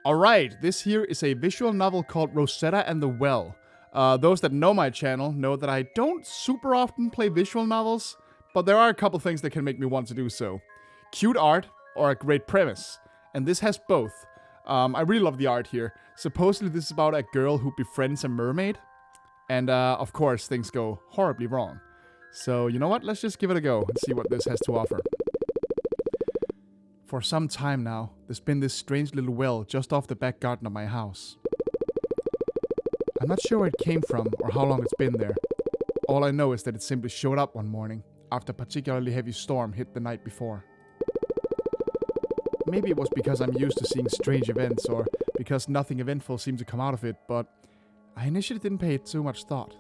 Alright, this here is a visual novel called Rosetta and the Well. Those that know my channel know that I don't super often play visual novels, but there are a couple things that can make me want to do so. Cute art or a great premise, and this has both. I really love the art here. Supposedly this is about a girl who befriends a mermaid, and of course things go horribly wrong. So you know what, let's just give it a go and see what this has to offer. For some time now, there's been this strange little well just off the back garden of my house. I'm not sure where it came from or how long it's been there. All I know is that it simply showed up one morning after a particularly heavy storm hit the night before. Maybe it was because I'm used to seeing strange events or because nothing eventful seemed to come out of it, but I initially didn't pay it too much thought.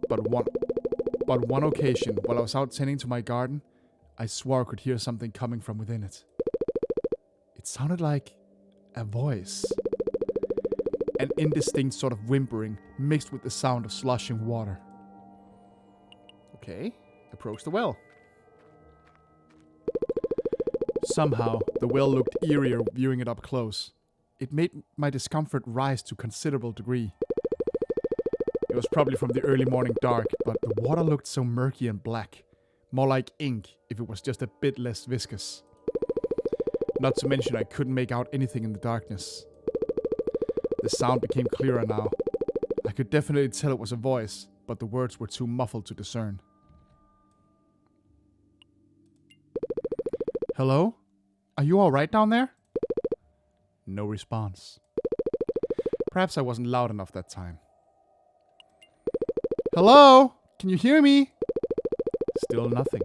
But one occasion, while I was out tending to my garden, I swore I could hear something coming from within it. It sounded like a voice. An indistinct sort of whimpering mixed with the sound of sloshing water. Okay, approach the well. Somehow, the well looked eerier viewing it up close. It made my discomfort rise to a considerable degree. It was probably from the early morning dark, but the water looked so murky and black. More like ink if it was just a bit less viscous. Not to mention I couldn't make out anything in the darkness. The sound became clearer now. I could definitely tell it was a voice, but the words were too muffled to discern. Hello? Are you alright down there? No response. Perhaps I wasn't loud enough that time. Hello? Can you hear me? Still nothing.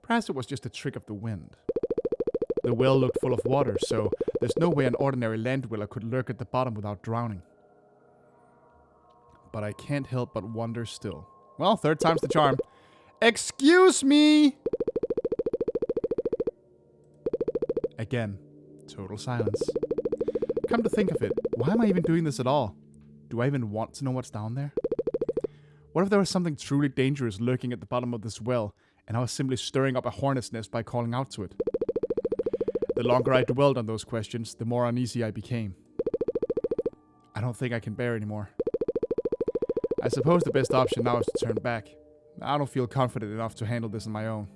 Perhaps it was just a trick of the wind. The well looked full of water, so there's no way an ordinary land dweller could lurk at the bottom without drowning. But I can't help but wonder still. Well, third time's the charm. Excuse me! Again, total silence. Come to think of it, why am I even doing this at all? Do I even want to know what's down there? What if there was something truly dangerous lurking at the bottom of this well, and I was simply stirring up a hornet's nest by calling out to it? The longer I dwelled on those questions, the more uneasy I became. I don't think I can bear anymore. I suppose the best option now is to turn back. I don't feel confident enough to handle this on my own.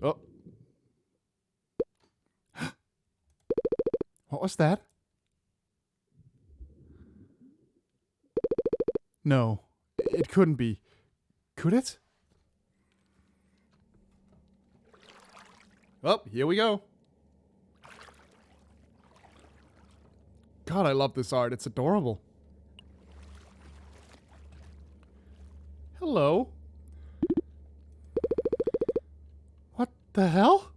Oh. What was that? No, it couldn't be. Could it? Well, here we go. God, I love this art. It's adorable. Hello? What the hell?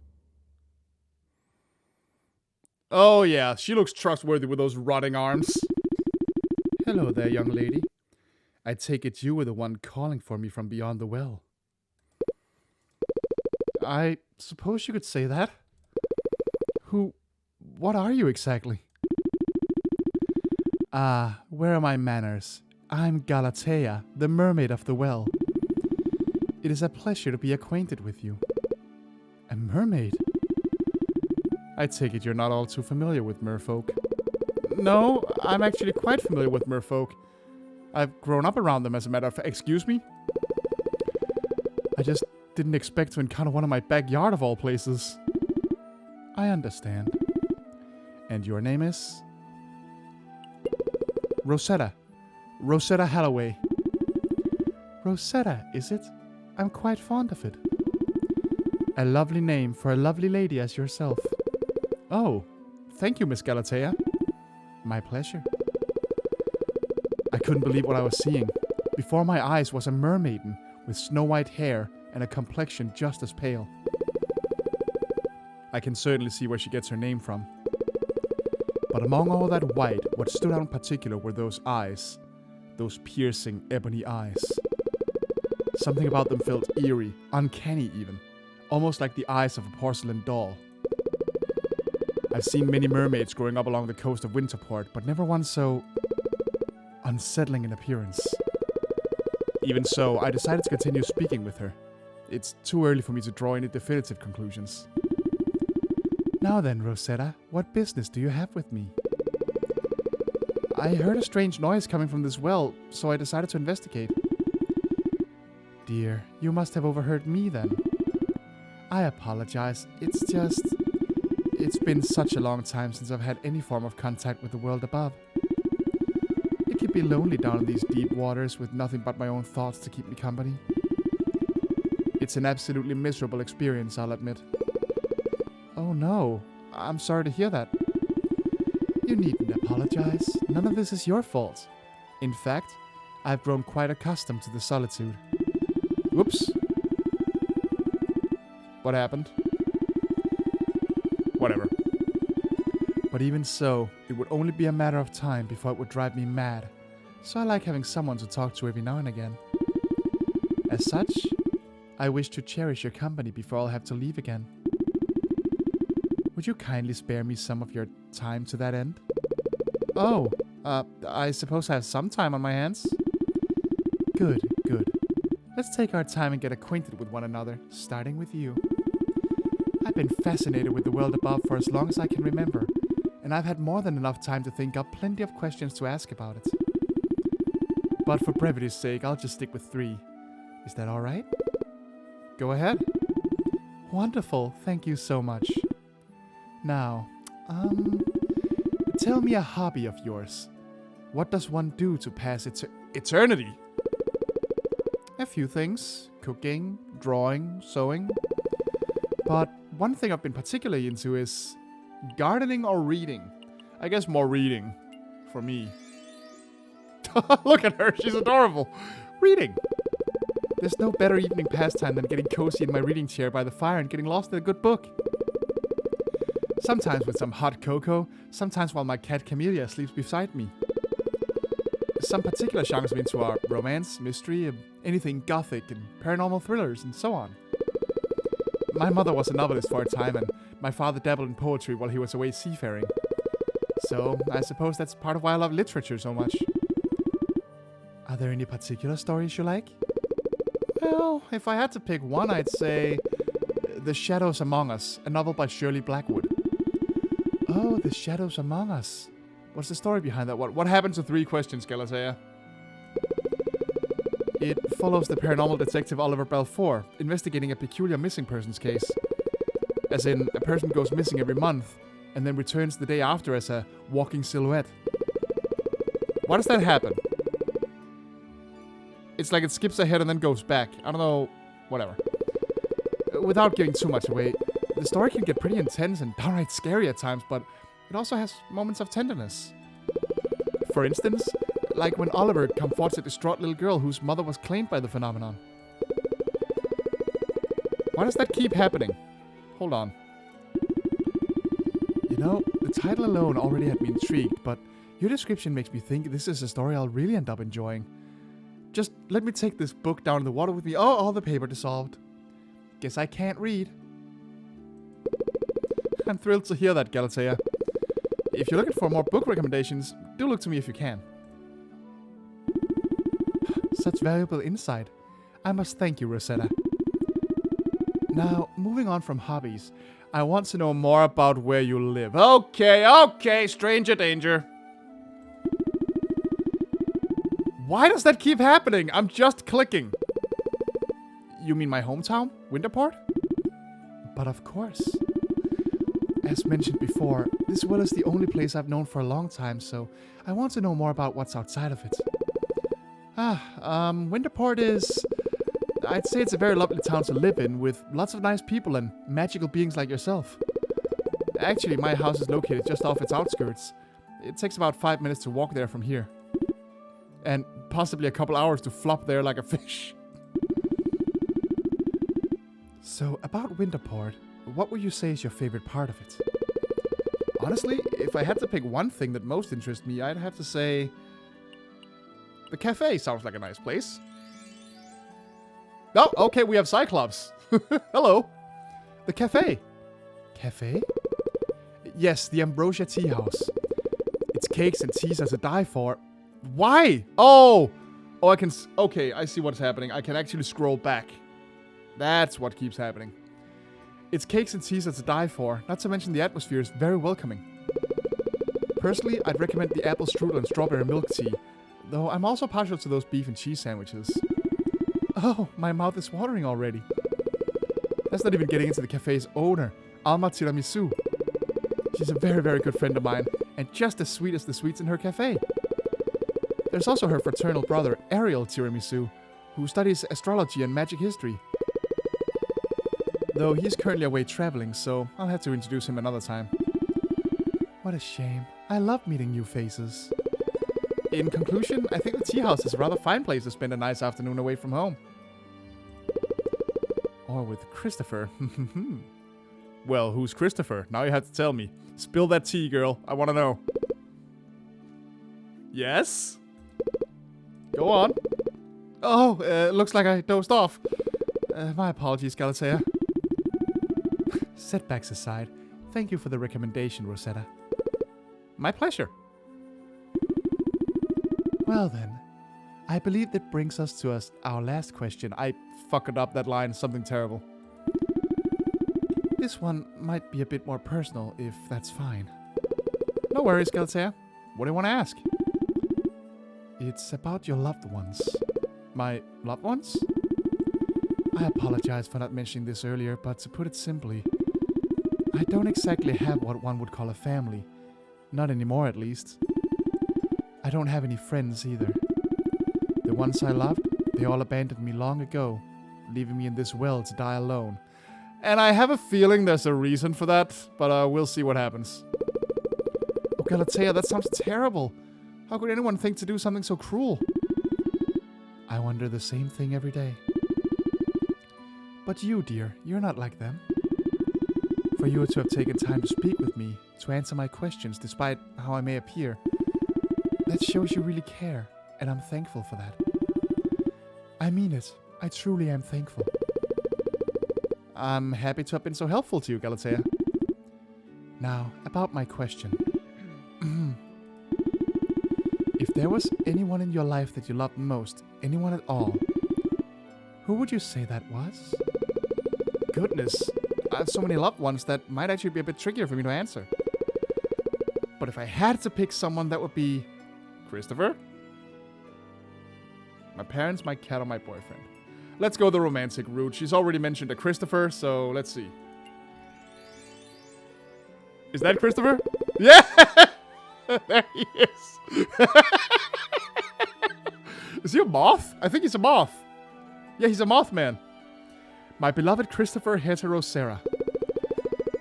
Oh yeah, she looks trustworthy with those rotting arms. Hello there, young lady. I take it you were the one calling for me from beyond the well. I suppose you could say that. What are you exactly? Ah, where are my manners? I'm Galatea, the mermaid of the well. It is a pleasure to be acquainted with you. A mermaid? I take it you're not all too familiar with merfolk. No, I'm actually quite familiar with merfolk. I've grown up around them, as a matter of fact. Excuse me? I just didn't expect to encounter one in my backyard of all places. I understand. And your name is? Rosetta. Rosetta Halloway. Rosetta, is it? I'm quite fond of it. A lovely name for a lovely lady as yourself. Oh, thank you, Miss Galatea. My pleasure. I couldn't believe what I was seeing. Before my eyes was a mermaiden with snow-white hair and a complexion just as pale. I can certainly see where she gets her name from. But among all that white, what stood out in particular were those eyes. Those piercing, ebony eyes. Something about them felt eerie, uncanny even. Almost like the eyes of a porcelain doll. I've seen many mermaids growing up along the coast of Winterport, but never one so unsettling in appearance. Even so, I decided to continue speaking with her. It's too early for me to draw any definitive conclusions. Now then, Rosetta, what business do you have with me? I heard a strange noise coming from this well, so I decided to investigate. Dear, you must have overheard me then. I apologize. It's been such a long time since I've had any form of contact with the world above. It can be lonely down in these deep waters with nothing but my own thoughts to keep me company. It's an absolutely miserable experience, I'll admit. Oh no, I'm sorry to hear that. You needn't apologize. None of this is your fault. In fact, I've grown quite accustomed to the solitude. Whoops. What happened? Whatever. But even so, it would only be a matter of time before it would drive me mad. So I like having someone to talk to every now and again. As such, I wish to cherish your company before I'll have to leave again. Would you kindly spare me some of your time to that end? Oh, I suppose I have some time on my hands? Good, good. Let's take our time and get acquainted with one another, starting with you. I've been fascinated with the world above for as long as I can remember, and I've had more than enough time to think up plenty of questions to ask about it. But for brevity's sake, I'll just stick with 3. Is that alright? Go ahead. Wonderful, thank you so much. Now, tell me a hobby of yours. What does one do to pass eternity? A few things. Cooking, drawing, sewing. But one thing I've been particularly into is gardening or reading. I guess more reading for me. Look at her, she's adorable. Reading. There's no better evening pastime than getting cozy in my reading chair by the fire and getting lost in a good book. Sometimes with some hot cocoa, sometimes while my cat Camellia sleeps beside me. Some particular genres I'm into are romance, mystery, anything gothic, and paranormal thrillers, and so on. My mother was a novelist for a time, and my father dabbled in poetry while he was away seafaring. So, I suppose that's part of why I love literature so much. Are there any particular stories you like? Well, if I had to pick one, I'd say The Shadows Among Us, a novel by Shirley Blackwood. Oh, The Shadows Among Us. What's the story behind that? What happened to 3 questions, Galatea? It follows the paranormal detective Oliver Balfour investigating a peculiar missing persons case. As in, a person goes missing every month and then returns the day after as a walking silhouette. Why does that happen? It's like it skips ahead and then goes back. I don't know. Whatever. Without giving too much away, the story can get pretty intense and downright scary at times, but it also has moments of tenderness. For instance, like when Oliver comforts a distraught little girl whose mother was claimed by the phenomenon. Why does that keep happening? Hold on. You know, the title alone already had me intrigued, but your description makes me think this is a story I'll really end up enjoying. Just let me take this book down in the water with me. Oh, all the paper dissolved. Guess I can't read. I'm thrilled to hear that, Galatea. If you're looking for more book recommendations, do look to me if you can. Such valuable insight. I must thank you, Rosetta. Now, moving on from hobbies, I want to know more about where you live. Okay, stranger danger. Why does that keep happening? I'm just clicking. You mean my hometown, Winterport? But of course. As mentioned before, this well is the only place I've known for a long time, so I want to know more about what's outside of it. Winterport is... I'd say it's a very lovely town to live in, with lots of nice people and magical beings like yourself. Actually, my house is located just off its outskirts. It takes about 5 minutes to walk there from here. And possibly a couple hours to flop there like a fish. So, about Winterport, what would you say is your favorite part of it? Honestly, if I had to pick one thing that most interests me, I'd have to say... The cafe sounds like a nice place. Oh, okay, we have Cyclops. Hello. The cafe. Cafe? Yes, the Ambrosia Tea House. Its cakes and teas are to die for. Why? Oh, I can... Okay, I see what's happening. I can actually scroll back. That's what keeps happening. Its cakes and teas are to die for, not to mention the atmosphere is very welcoming. Personally, I'd recommend the apple strudel and strawberry milk tea, though I'm also partial to those beef and cheese sandwiches. Oh, my mouth is watering already. That's not even getting into the cafe's owner, Alma Tiramisu. She's a very, very good friend of mine, and just as sweet as the sweets in her cafe. There's also her fraternal brother, Ariel Tiramisu, who studies astrology and magic history. Though he's currently away traveling, so I'll have to introduce him another time. What a shame. I love meeting new faces. In conclusion, I think the tea house is a rather fine place to spend a nice afternoon away from home. Or with Christopher. Well, who's Christopher? Now you have to tell me. Spill that tea, girl. I want to know. Yes? Go on. Oh, looks like I dozed off. My apologies, Galatea. Setbacks aside, thank you for the recommendation, Rosetta. My pleasure. Well then, I believe that brings us to our last question. I fucked up that line, something terrible. This one might be a bit more personal, if that's fine. No worries, Galatea. What do you want to ask? It's about your loved ones. My loved ones? I apologize for not mentioning this earlier, but to put it simply, I don't exactly have what one would call a family. Not anymore, at least. I don't have any friends either. The ones I loved, they all abandoned me long ago, leaving me in this well to die alone. And I have a feeling there's a reason for that, but we'll see what happens. Oh, Galatea, that sounds terrible. How could anyone think to do something so cruel? I wonder the same thing every day. But you, dear, you're not like them. For you to have taken time to speak with me, to answer my questions despite how I may appear, that shows you really care, and I'm thankful for that. I mean it. I truly am thankful. I'm happy to have been so helpful to you, Galatea. Now, about my question. If there was anyone in your life that you loved most, anyone at all, who would you say that was? Goodness, I have so many loved ones that might actually be a bit trickier for me to answer. But if I had to pick someone, that would be Christopher? My parents, my cat, or my boyfriend. Let's go the romantic route. She's already mentioned a Christopher, so let's see. Is that Christopher? Yeah! There he is. Is he a moth? I think he's a moth. Yeah, he's a mothman. My beloved Christopher Heterocera.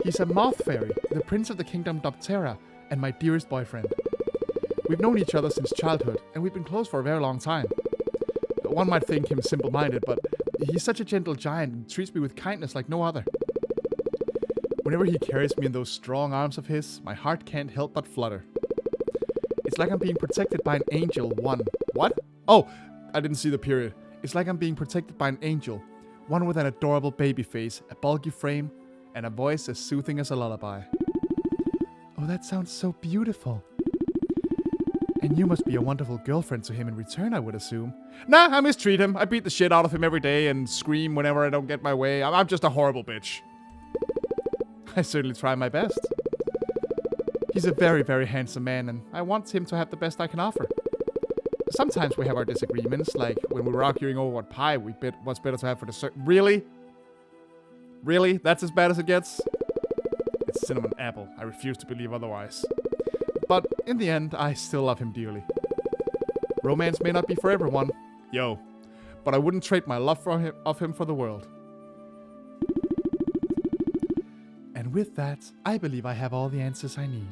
He's a moth fairy, the prince of the kingdom Doptera, and my dearest boyfriend. We've known each other since childhood, and we've been close for a very long time. One might think him simple-minded, but he's such a gentle giant and treats me with kindness like no other. Whenever he carries me in those strong arms of his, my heart can't help but flutter. It's like I'm being protected by an angel, one. What? Oh, I didn't see the period. It's like I'm being protected by an angel, one with an adorable baby face, a bulky frame, and a voice as soothing as a lullaby. Oh, that sounds so beautiful. And you must be a wonderful girlfriend to him in return, I would assume. Nah, I mistreat him. I beat the shit out of him every day and scream whenever I don't get my way. I'm just a horrible bitch. I certainly try my best. He's a very, very handsome man, and I want him to have the best I can offer. Sometimes we have our disagreements, like when we were arguing over what pie what's better to have for dessert. Really? Really? That's as bad as it gets? It's cinnamon apple. I refuse to believe otherwise. But in the end, I still love him dearly. Romance may not be for everyone, but I wouldn't trade my love of him for the world. And with that, I believe I have all the answers I need.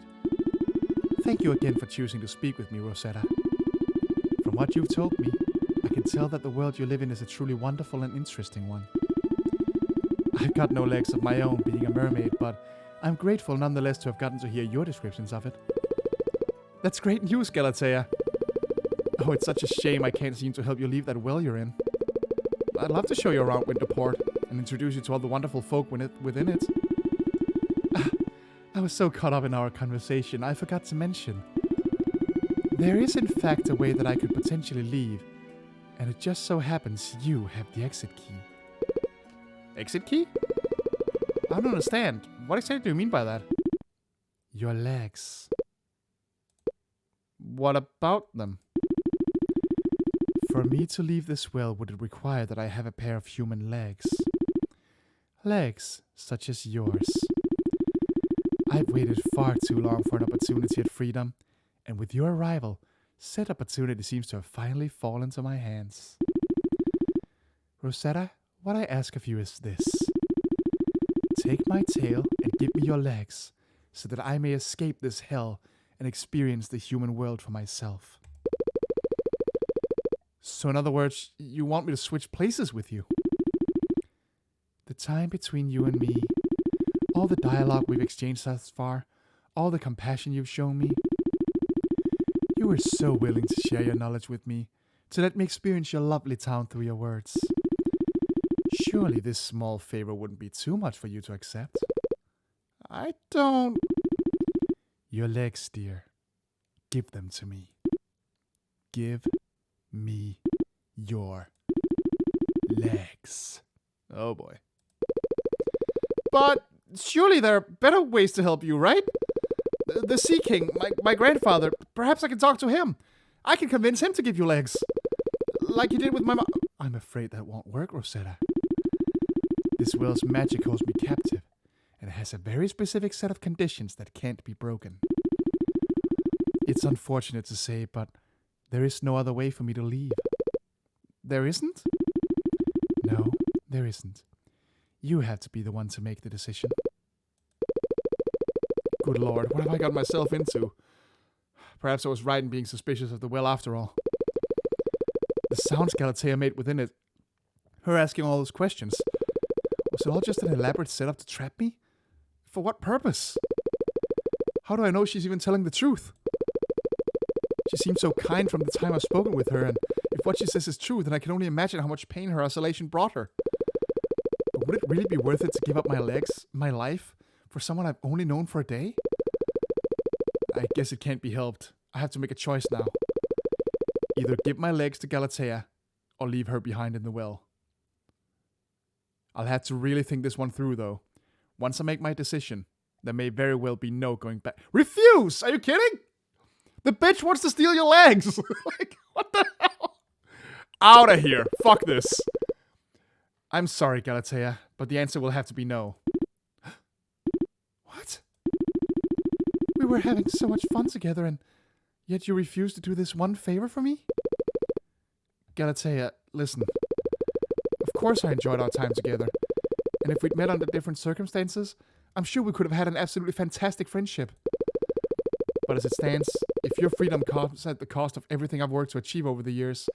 Thank you again for choosing to speak with me, Rosetta. From what you've told me, I can tell that the world you live in is a truly wonderful and interesting one. I've got no legs of my own being a mermaid, but I'm grateful nonetheless to have gotten to hear your descriptions of it. That's great news, Galatea. Oh, it's such a shame I can't seem to help you leave that well you're in. I'd love to show you around Winterport and introduce you to all the wonderful folk within it. I was so caught up in our conversation, I forgot to mention. There is in fact a way that I could potentially leave, and it just so happens you have the exit key. Exit key? I don't understand. What exactly do you mean by that? Your legs. What about them? For me to leave this well, would it require that I have a pair of human legs? Legs such as yours. I've waited far too long for an opportunity at freedom, and with your arrival, said opportunity seems to have finally fallen to my hands. Rosetta, what I ask of you is this. Take my tail and give me your legs, so that I may escape this hell and experience the human world for myself. So in other words, you want me to switch places with you? The time between you and me, all the dialogue we've exchanged thus far, all the compassion you've shown me. You were so willing to share your knowledge with me, to let me experience your lovely town through your words. Surely this small favor wouldn't be too much for you to accept. I don't... Your legs, dear. Give them to me. Give me your legs. Oh boy. But surely there are better ways to help you, right? The Sea King, my grandfather, perhaps I can talk to him. I can convince him to give you legs. Like you did with my mom. I'm afraid that won't work, Rosetta. This well's magic holds me captive, and it has a very specific set of conditions that can't be broken. It's unfortunate to say, but there is no other way for me to leave. There isn't? No, there isn't. You have to be the one to make the decision. Good Lord, what have I got myself into? Perhaps I was right in being suspicious of the well after all. The sounds Galatea made within it, her asking all those questions, was it all just an elaborate setup to trap me? For what purpose? How do I know she's even telling the truth? She seems so kind from the time I've spoken with her, and if what she says is true, then I can only imagine how much pain her isolation brought her. But would it really be worth it to give up my legs, my life, for someone I've only known for a day? I guess it can't be helped. I have to make a choice now. Either give my legs to Galatea, or leave her behind in the well. I'll have to really think this one through, though. Once I make my decision, there may very well be no going back. Refuse! Are you kidding? The bitch wants to steal your legs! Like, what the hell? Out of here. Fuck this. I'm sorry, Galatea, but the answer will have to be no. What? We were having so much fun together, and yet you refused to do this one favor for me? Galatea, listen. Of course I enjoyed our time together, and if we'd met under different circumstances, I'm sure we could have had an absolutely fantastic friendship. But as it stands, if your freedom comes at the cost of everything I've worked to achieve over the years,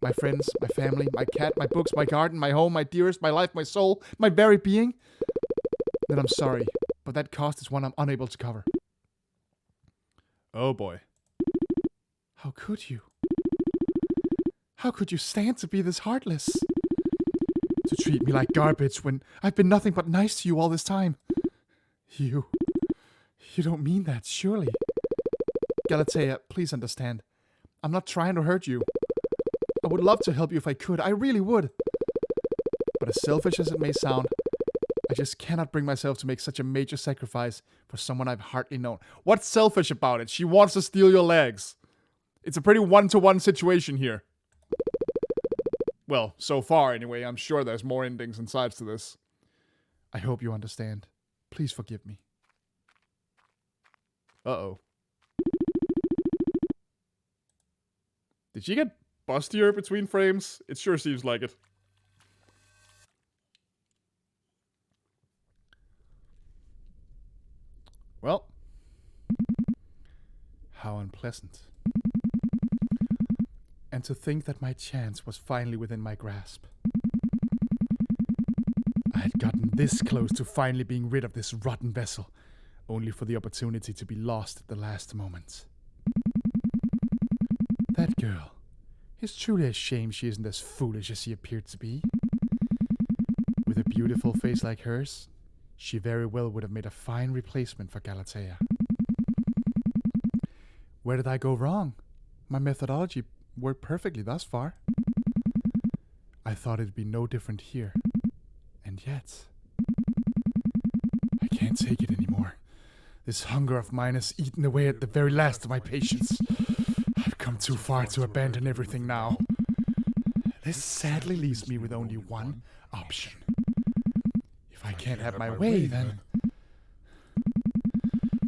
my friends, my family, my cat, my books, my garden, my home, my dearest, my life, my soul, my very being, then I'm sorry, but that cost is one I'm unable to cover. Oh boy. How could you? How could you stand to be this heartless? To treat me like garbage when I've been nothing but nice to you all this time. You don't mean that, surely. Galatea, please understand. I'm not trying to hurt you. I would love to help you if I could. I really would. But as selfish as it may sound, I just cannot bring myself to make such a major sacrifice for someone I've hardly known. What's selfish about it? She wants to steal your legs. It's a pretty one-to-one situation here. Well, so far anyway. I'm sure there's more endings and sides to this. I hope you understand. Please forgive me. Uh-oh. Did she get bustier between frames? It sure seems like it. Well. How unpleasant. And to think that my chance was finally within my grasp. I had gotten this close to finally being rid of this rotten vessel, only for the opportunity to be lost at the last moment. That girl. It's truly a shame she isn't as foolish as she appeared to be. With a beautiful face like hers, she very well would have made a fine replacement for Galatea. Where did I go wrong? My methodology worked perfectly thus far. I thought it'd be no different here. And And yet, I can't take it anymore. This hunger of mine has eaten away at the very last of my patience. I've come too far to abandon everything now. This sadly leaves me with only one option. If I can't have my way, then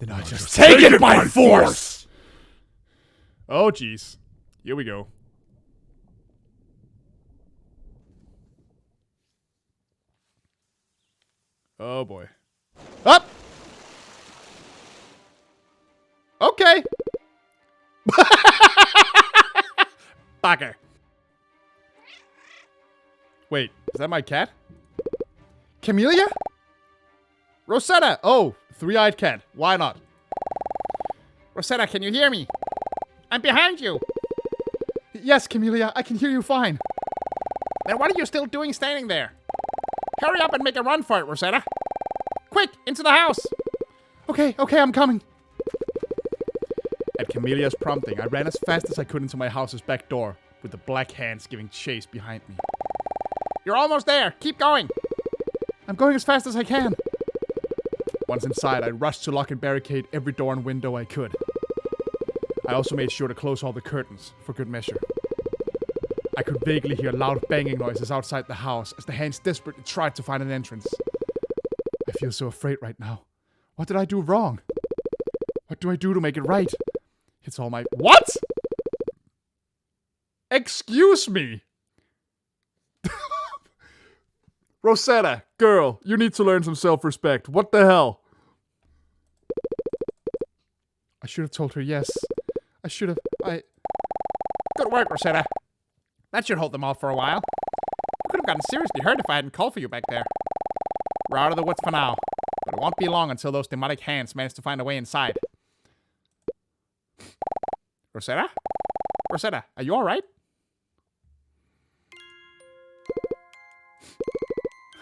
I just take it by force! Oh, jeez. Here we go. Oh, boy. Up! Okay. Bugger. Wait, is that my cat? Camellia? Rosetta! Oh, three-eyed cat. Why not? Rosetta, can you hear me? I'm behind you. Yes, Camellia, I can hear you fine. Then what are you still doing standing there? Hurry up and make a run for it, Rosetta. Quick, into the house. Okay, I'm coming. At Camelia's prompting, I ran as fast as I could into my house's back door, with the black hands giving chase behind me. You're almost there. Keep going. I'm going as fast as I can. Once inside, I rushed to lock and barricade every door and window I could. I also made sure to close all the curtains, for good measure. I could vaguely hear loud banging noises outside the house as the hands desperately tried to find an entrance. I feel so afraid right now. What did I do wrong? What do I do to make it right? It's all my— What?! Excuse me! Rosetta, girl, you need to learn some self-respect. What the hell? I should have told her yes. I should have— Good work, Rosetta. That should hold them off for a while. You could have gotten seriously hurt if I hadn't called for you back there. We're out of the woods for now, but it won't be long until those demonic hands manage to find a way inside. Rosetta? Rosetta, are you alright?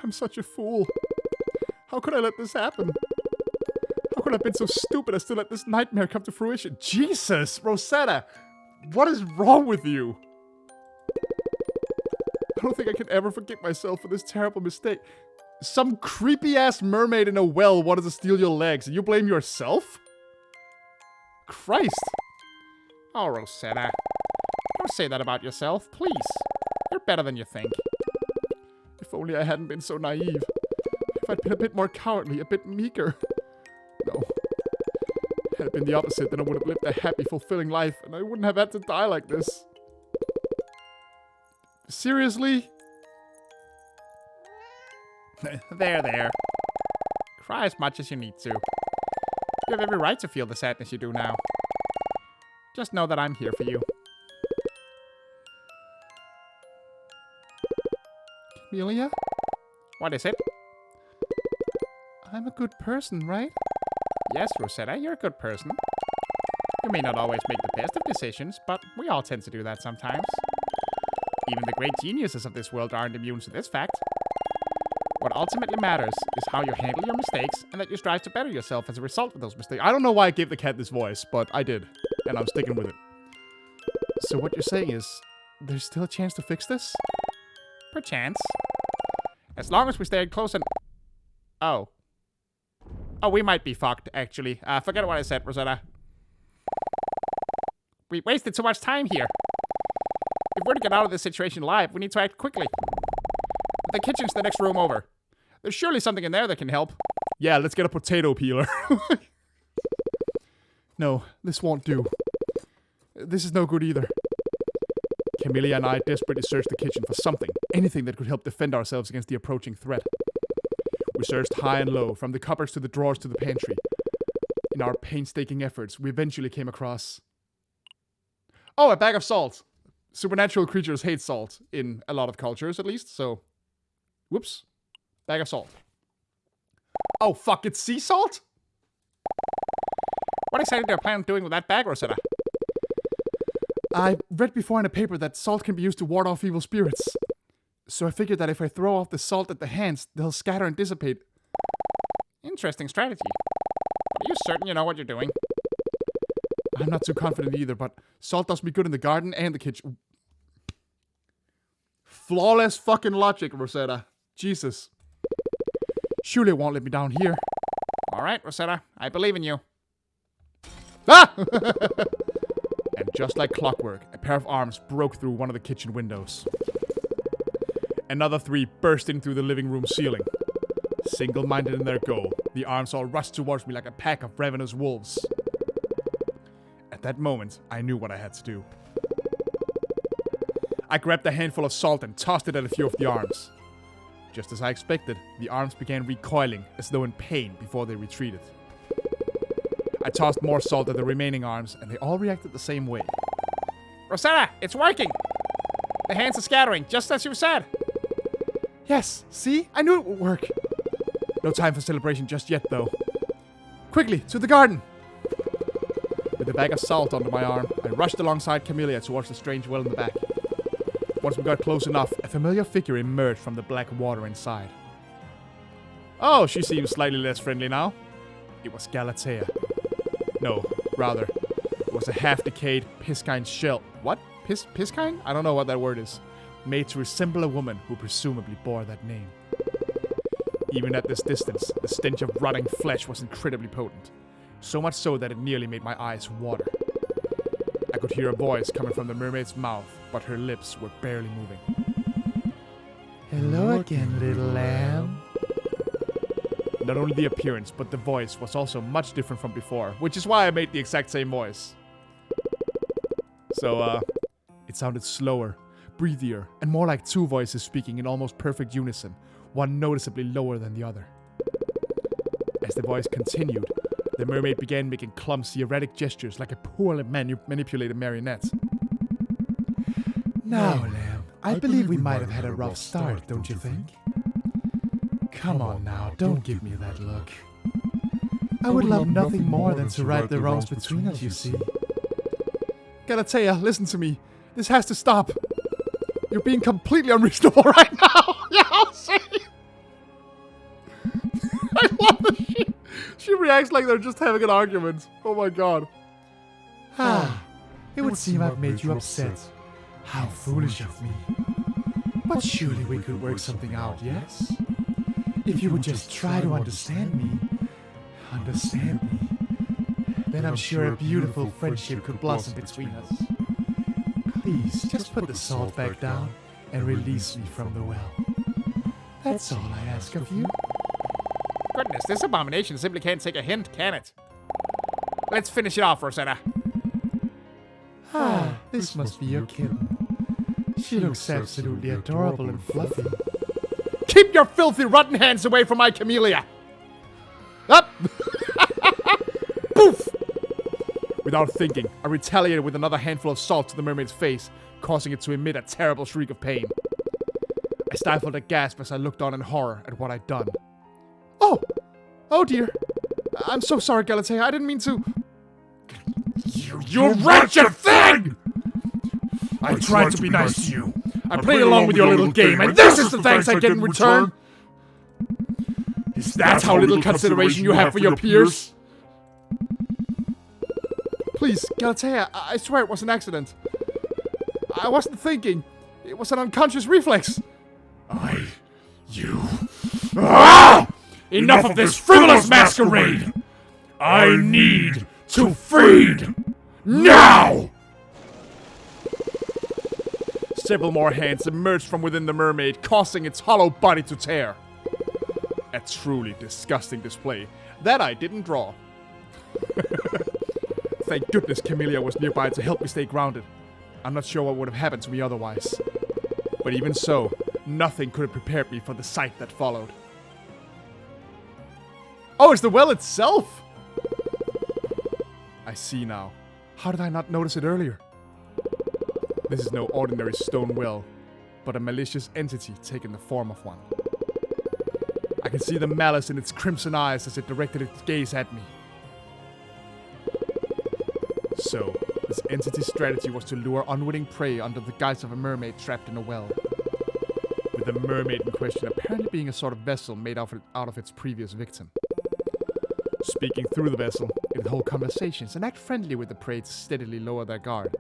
I'm such a fool. How could I let this happen? How could I have been so stupid as to let this nightmare come to fruition? Jesus, Rosetta! What is wrong with you? I don't think I can ever forgive myself for this terrible mistake. Some creepy-ass mermaid in a well wanted to steal your legs, and you blame yourself? Christ. Oh, Rosetta. Don't say that about yourself, please. You're better than you think. If only I hadn't been so naive. If I'd been a bit more cowardly, a bit meeker. No. Had it been the opposite, then I would have lived a happy, fulfilling life, and I wouldn't have had to die like this. Seriously? There. Cry as much as you need to. You have every right to feel the sadness you do now. Just know that I'm here for you. Camellia? What is it? I'm a good person, right? Yes, Rosetta, you're a good person. You may not always make the best of decisions, but we all tend to do that sometimes. Even the great geniuses of this world aren't immune to this fact. What ultimately matters is how you handle your mistakes and that you strive to better yourself as a result of those mistakes. I don't know why I gave the cat this voice, but I did. And I'm sticking with it. So what you're saying is, there's still a chance to fix this? Perchance. As long as we stay close and... Oh. Oh, we might be fucked, actually. Forget what I said, Rosetta. We wasted too much time here. If we're to get out of this situation alive, we need to act quickly. The kitchen's the next room over. There's surely something in there that can help. Yeah, let's get a potato peeler. No, this won't do. This is no good either. Camellia and I desperately searched the kitchen for something, anything that could help defend ourselves against the approaching threat. We searched high and low, from the cupboards to the drawers to the pantry. In our painstaking efforts, we eventually came across... Oh, a bag of salt. Supernatural creatures hate salt, in a lot of cultures at least, so... Whoops. Bag of salt. Oh, fuck, it's sea salt? What exactly are you planning on doing with that bag, Rosetta? I read before in a paper that salt can be used to ward off evil spirits. So I figured that if I throw off the salt at the hands, they'll scatter and dissipate. Interesting strategy. But are you certain you know what you're doing? I'm not too confident either, but salt does me good in the garden and the kitchen. Flawless fucking logic, Rosetta. Jesus. Surely it won't let me down here. Alright, Rosetta, I believe in you. Ah! And just like clockwork, a pair of arms broke through one of the kitchen windows. Another 3 burst in through the living room ceiling. Single-minded in their goal, the arms all rushed towards me like a pack of ravenous wolves. At that moment, I knew what I had to do. I grabbed a handful of salt and tossed it at a few of the arms. Just as I expected, the arms began recoiling, as though in pain, before they retreated. I tossed more salt at the remaining arms, and they all reacted the same way. Rosetta, it's working! The hands are scattering, just as you said. Yes, see? I knew it would work. No time for celebration just yet, though. Quickly, to the garden! With a bag of salt under my arm, I rushed alongside Camellia towards the strange well in the back. Once we got close enough, a familiar figure emerged from the black water inside. Oh, she seems slightly less friendly now. It was Galatea. No, rather, it was a half-decayed piscine shell. What? Piscine? I don't know what that word is. Made to resemble a woman who presumably bore that name. Even at this distance, the stench of rotting flesh was incredibly potent. So much so that it nearly made my eyes water. I could hear a voice coming from the mermaid's mouth, but her lips were barely moving. Hello again, little lamb. Not only the appearance, but the voice was also much different from before, which is why I made the exact same voice. So, it sounded slower, breathier, and more like 2 voices speaking in almost perfect unison, one noticeably lower than the other. As the voice continued, the mermaid began making clumsy, erratic gestures like a poorly manipulated marionette. Now, lamb, I believe we might have had a rough start, don't you think? Come on now, don't give me that look. I would love nothing more than to right the wrongs between us, you see. Galatea, listen to me. This has to stop. You're being completely unreasonable right now. Yeah, I'll say. I love that she reacts like they're just having an argument. Oh my god. It would seem I've made you upset. How foolish of me. But surely we could work something out, yes? If you would just try to understand me, then I'm sure a beautiful friendship could blossom between us. Please, just put the salt back down and release me from the well. That's all I ask of you. Goodness, this abomination simply can't take a hint, can it? Let's finish it off, Rosetta. This must be your kitten. She looks absolutely adorable and fluffy. Keep your filthy, rotten hands away from my Camellia! Up! Poof! Without thinking, I retaliated with another handful of salt to the mermaid's face, causing it to emit a terrible shriek of pain. I stifled a gasp as I looked on in horror at what I'd done. Oh dear. I'm so sorry, Galatea. I didn't mean to... You wretched thing! I tried to be nice to you. I played along with your little game, and this is the thanks I get in return? Is That's how little consideration you have for your peers? Please, Galatea, I swear it was an accident. I wasn't thinking. It was an unconscious reflex. Enough of this frivolous masquerade! I need to feed! Now! Several more hands emerged from within the mermaid, causing its hollow body to tear. A truly disgusting display. That I didn't draw. Thank goodness Camellia was nearby to help me stay grounded. I'm not sure what would have happened to me otherwise. But even so, nothing could have prepared me for the sight that followed. Oh, it's the well itself! I see now. How did I not notice it earlier? This is no ordinary stone well, but a malicious entity taking the form of one. I can see the malice in its crimson eyes as it directed its gaze at me. So, this entity's strategy was to lure unwitting prey under the guise of a mermaid trapped in a well. With the mermaid in question apparently being a sort of vessel made out of its previous victim. Speaking through the vessel, it would hold conversations and act friendly with the prey to steadily lower their guard.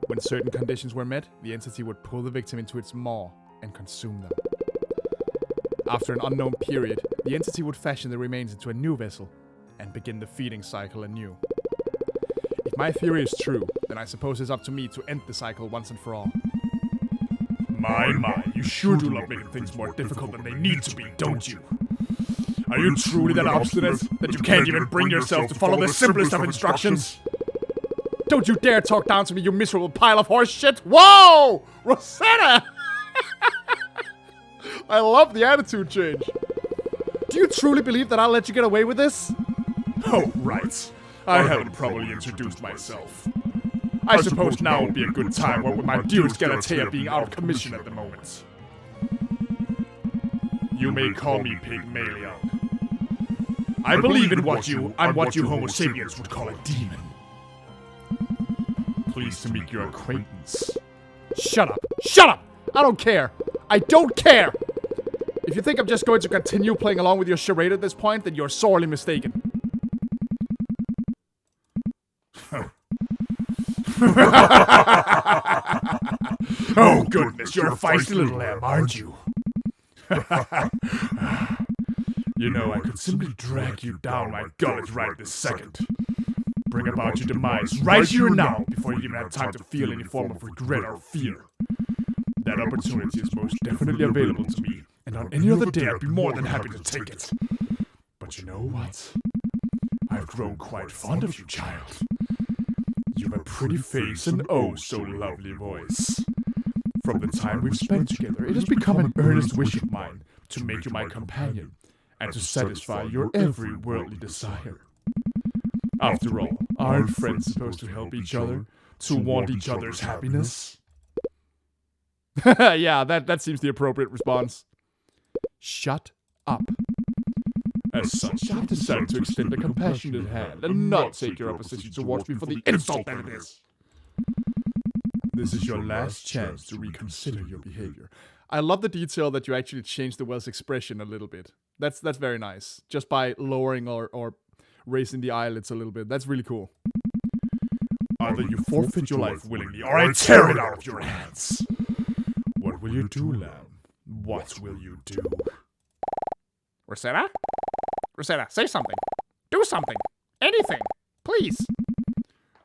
When certain conditions were met, the entity would pull the victim into its maw and consume them. After an unknown period, the entity would fashion the remains into a new vessel and begin the feeding cycle anew. If my theory is true, then I suppose it's up to me to end the cycle once and for all. My, you sure do love making things more difficult than they need to be, don't you? Are you truly that obstinate that you can't even bring yourself to follow the simplest of instructions? Don't you dare talk down to me, you miserable pile of horse shit! Whoa! Rosetta! I love the attitude change. Do you truly believe that I'll let you get away with this? Oh, right. I haven't properly introduced myself. I suppose now would be a good time, what with my dearest Galatea being out of commission at the moment. You may call me Pygmalion. I believe in I'm what you Homo sapiens would call a demon. Pleased to meet your acquaintance. Shut up! Shut up! I don't care! I don't care! If you think I'm just going to continue playing along with your charade at this point, then you're sorely mistaken. Oh goodness, you're a feisty little lamb, aren't you? You know, I could simply drag you down my gullet right this second. Bring about your demise right here and now before you even have time to feel any form of regret or fear. That opportunity is most definitely available to me, and on any other day I'd be more than happy to take it. But you know what? I've grown quite fond of you, child. You've a pretty face and oh so lovely voice. From the time we've spent together, it has become an earnest wish of mine to make you my companion and to satisfy your every worldly desire. After all, aren't friends supposed to help each other, to want each other's happiness? Yeah, that seems the appropriate response. Shut up. As such, I've decided to extend a compassionate hand and not take your opposition towards me for the insult that it is. This is your last chance to reconsider your behavior. I love the detail that you actually changed the whale's expression a little bit. That's very nice. Just by lowering or raising the eyelids a little bit. That's really cool. Either you forfeit your life willingly, or I tear it out of your hands. What will you do, lamb? What will you do? Rosetta? Rosetta, say something. Do something. Anything. Please.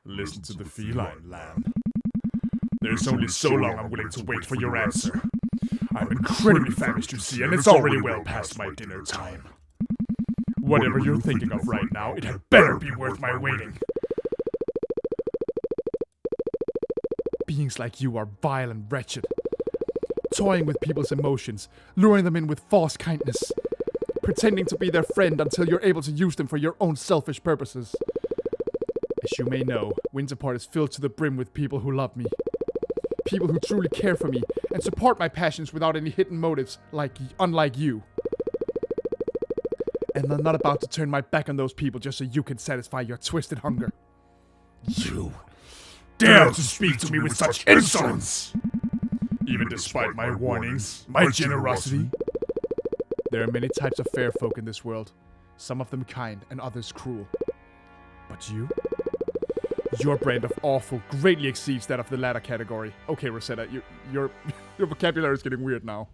Listen to the feline, lamb. There's only so long I'm willing to wait for your answer. I'm incredibly famished, you see, and it's already well past my dinner time. Whatever you're thinking of right now, it had better be worth my waiting. Beings like you are vile and wretched. Toying with people's emotions, luring them in with false kindness. Pretending to be their friend until you're able to use them for your own selfish purposes. As you may know, Winterport is filled to the brim with people who love me. People who truly care for me and support my passions without any hidden motives, unlike you. And I'm not about to turn my back on those people just so you can satisfy your twisted hunger. You dare to speak to me with such insolence! Even despite my warnings, my generosity? There are many types of fair folk in this world. Some of them kind and others cruel. But you? Your brand of awful greatly exceeds that of the latter category. Okay, Rosetta, your vocabulary is getting weird now.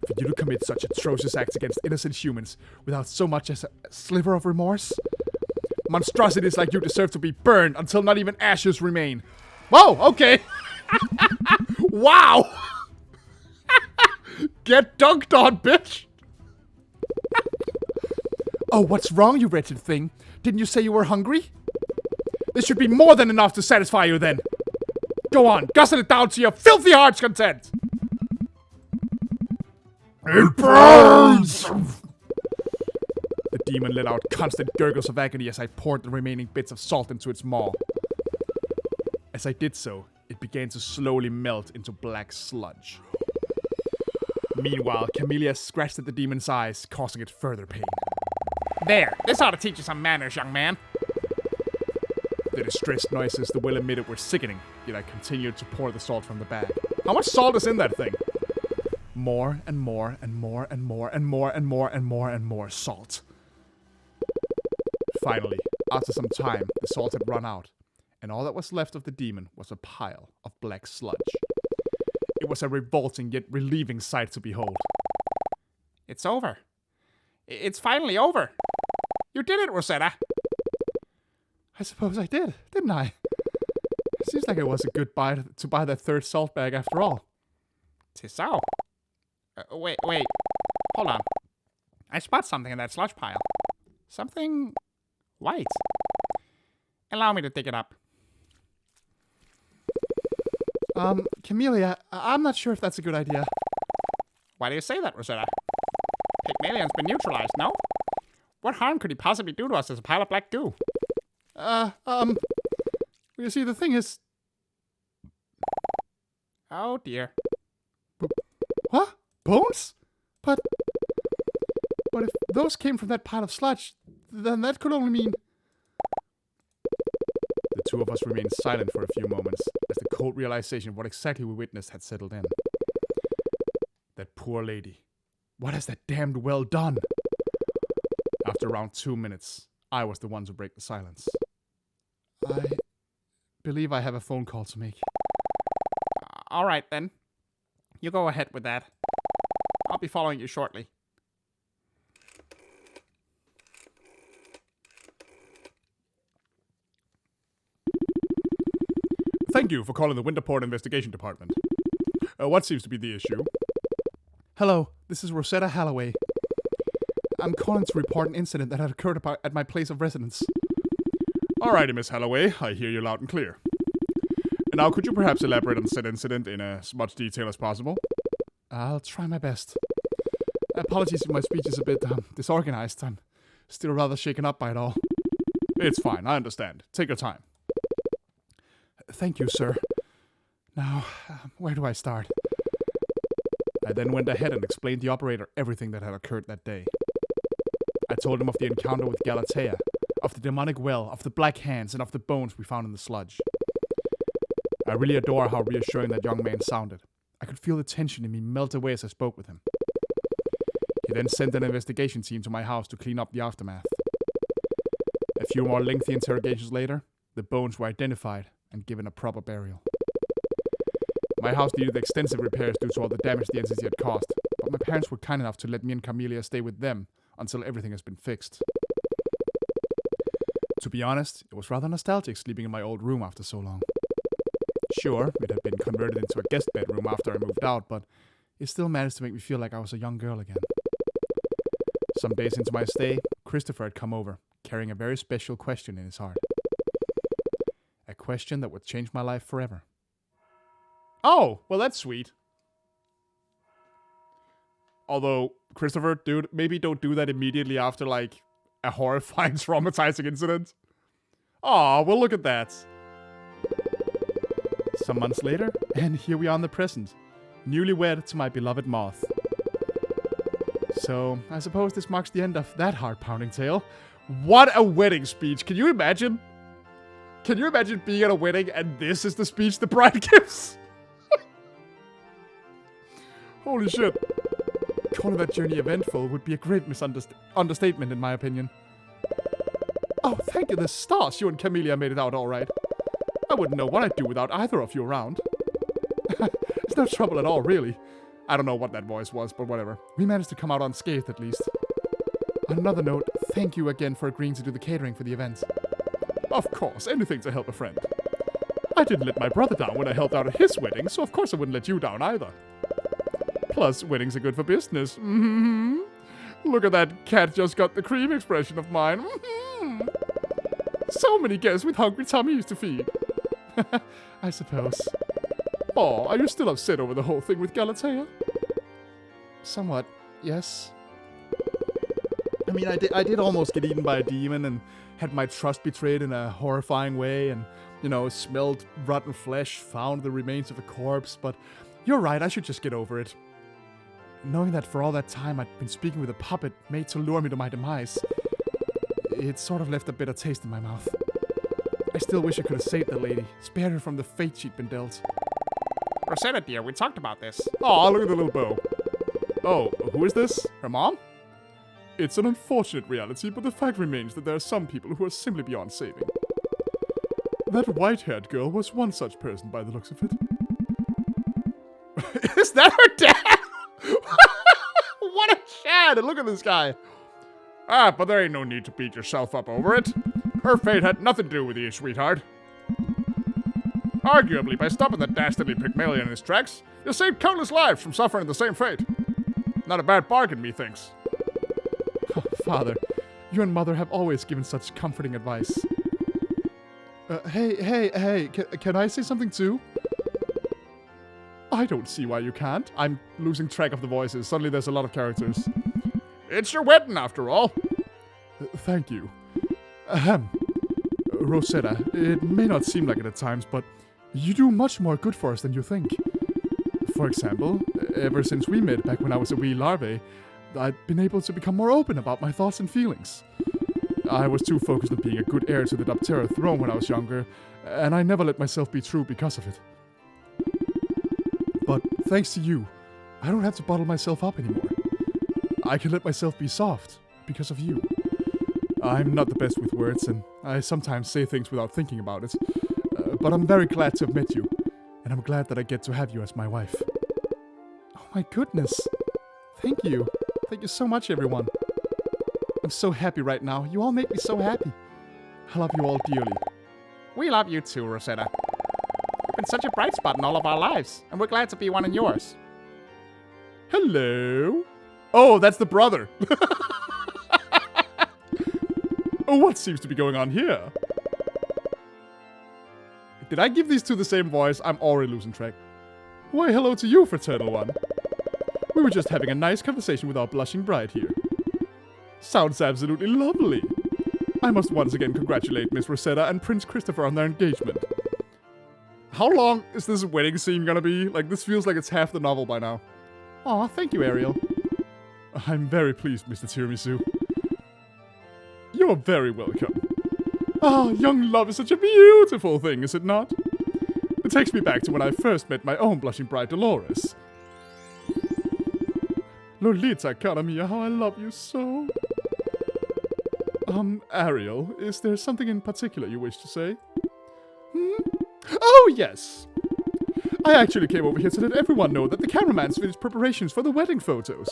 For you to commit such atrocious acts against innocent humans without so much as a sliver of remorse? Monstrosities like you deserve to be burned until not even ashes remain. Whoa, okay. Wow. Get dunked on, bitch. Oh, what's wrong, you wretched thing? Didn't you say you were hungry? This should be more than enough to satisfy you then. Go on, guzzle it down to your filthy heart's content. It burns! The demon let out constant gurgles of agony as I poured the remaining bits of salt into its maw. As I did so, it began to slowly melt into black sludge. Meanwhile, Camellia scratched at the demon's eyes, causing it further pain. There, this ought to teach you some manners, young man. The distressed noises the will emitted were sickening, yet I continued to pour the salt from the bag. How much salt is in that thing? More and more and more and more and more and more and more and more salt. Finally, after some time, the salt had run out, and all that was left of the demon was a pile of black sludge. It was a revolting yet relieving sight to behold. It's over. It's finally over. You did it, Rosetta. I suppose I did, didn't I? Seems like it was a good buy to buy that third salt bag after all. 'Tis so. Wait. Hold on. I spot something in that sludge pile. Something white. Allow me to dig it up. Camellia, I'm not sure if that's a good idea. Why do you say that, Rosetta? Pygmalion's been neutralized, no? What harm could he possibly do to us as a pile of black goo? You see, the thing is... Oh, dear. What? Bones? But if those came from that pile of sludge, then that could only mean... The two of us remained silent for a few moments, as the cold realization of what exactly we witnessed had settled in. That poor lady. What has that damned well done? After around 2 minutes, I was the one to break the silence. I believe I have a phone call to make. All right, then. You go ahead with that. I'll be following you shortly. Thank you for calling the Winterport Investigation Department. What seems to be the issue? Hello, this is Rosetta Halloway. I'm calling to report an incident that had occurred at my place of residence. Alrighty, Miss Halloway, I hear you loud and clear. And now, could you perhaps elaborate on said incident in as much detail as possible? I'll try my best. Apologies if my speech is a bit disorganized. I'm still rather shaken up by it all. It's fine, I understand. Take your time. Thank you, sir. Now, where do I start? I then went ahead and explained to the operator everything that had occurred that day. I told him of the encounter with Galatea, of the demonic well, of the black hands, and of the bones we found in the sludge. I really adore how reassuring that young man sounded. I could feel the tension in me melt away as I spoke with him. He then sent an investigation team to my house to clean up the aftermath. A few more lengthy interrogations later, the bones were identified and given a proper burial. My house needed extensive repairs due to all the damage the entity had caused, but my parents were kind enough to let me and Camellia stay with them until everything has been fixed. To be honest, it was rather nostalgic sleeping in my old room after so long. Sure, it had been converted into a guest bedroom after I moved out, but it still managed to make me feel like I was a young girl again. Some days into my stay, Christopher had come over, carrying a very special question in his heart. A question that would change my life forever. Oh, well that's sweet. Although, Christopher, dude, maybe don't do that immediately after, like, a horrifying, traumatizing incident. Aw, well look at that. Some months later, and here we are in the present, newlywed to my beloved moth. So, I suppose this marks the end of that heart-pounding tale. What a wedding speech. Can you imagine? Can you imagine being at a wedding and this is the speech the bride gives? Holy shit. Calling that journey eventful would be a great understatement in my opinion. Oh, thank goodness stars you and Camellia made it out all right. I wouldn't know what I'd do without either of you around. It's no trouble at all, really. I don't know what that voice was, but whatever. We managed to come out unscathed at least. On another note, thank you again for agreeing to do the catering for the event. Of course, anything to help a friend. I didn't let my brother down when I helped out at his wedding, so of course I wouldn't let you down either. Plus, weddings are good for business. Mm-hmm. Look at that cat just got the cream expression of mine. Mm-hmm. So many guests with hungry tummies to feed. I suppose. Oh, are you still upset over the whole thing with Galatea? Somewhat, yes. I mean, I did almost get eaten by a demon and had my trust betrayed in a horrifying way and, you know, smelled rotten flesh, found the remains of a corpse, but you're right, I should just get over it. Knowing that for all that time I'd been speaking with a puppet made to lure me to my demise, it sort of left a bitter taste in my mouth. I still wish I could have saved the lady, spared her from the fate she'd been dealt. Rosetta, dear, we talked about this. Aw, look at the little bow. Oh, who is this? Her mom? It's an unfortunate reality, but the fact remains that there are some people who are simply beyond saving. That white-haired girl was one such person by the looks of it. Is that her dad? What a sham! excited. Look at this guy. Ah, but there ain't no need to beat yourself up over it. Her fate had nothing to do with you, sweetheart. Arguably, by stopping the dastardly Pygmalion in his tracks, you saved countless lives from suffering the same fate. Not a bad bargain, methinks. Oh, Father, you and Mother have always given such comforting advice. Hey, can I say something too? I don't see why you can't. I'm losing track of the voices. Suddenly there's a lot of characters. It's your wedding, after all. Thank you. Ahem. Rosetta, it may not seem like it at times, but you do much more good for us than you think. For example, ever since we met back when I was a wee larvae, I've been able to become more open about my thoughts and feelings. I was too focused on being a good heir to the Daptera throne when I was younger, and I never let myself be true because of it. But thanks to you, I don't have to bottle myself up anymore. I can let myself be soft because of you. I'm not the best with words, and I sometimes say things without thinking about it. But I'm very glad to have met you, and I'm glad that I get to have you as my wife. Oh my goodness. Thank you. Thank you so much, everyone. I'm so happy right now. You all make me so happy. I love you all dearly. We love you too, Rosetta. You've been such a bright spot in all of our lives, and we're glad to be one in yours. Hello? Oh, that's the brother. Oh, what seems to be going on here? Did I give these two the same voice? I'm already losing track. Why, hello to you, fraternal one. We were just having a nice conversation with our blushing bride here. Sounds absolutely lovely. I must once again congratulate Miss Rosetta and Prince Christopher on their engagement. How long is this wedding scene gonna be? Like, this feels like it's half the novel by now. Aw, thank you, Ariel. I'm very pleased, Mr. Tiramisu. You're very welcome. Ah, young love is such a beautiful thing, is it not? It takes me back to when I first met my own blushing bride, Dolores. Lolita cara mia, how I love you so. Ariel, is there something in particular you wish to say? Oh, yes. I actually came over here to let everyone know that the cameraman's finished preparations for the wedding photos.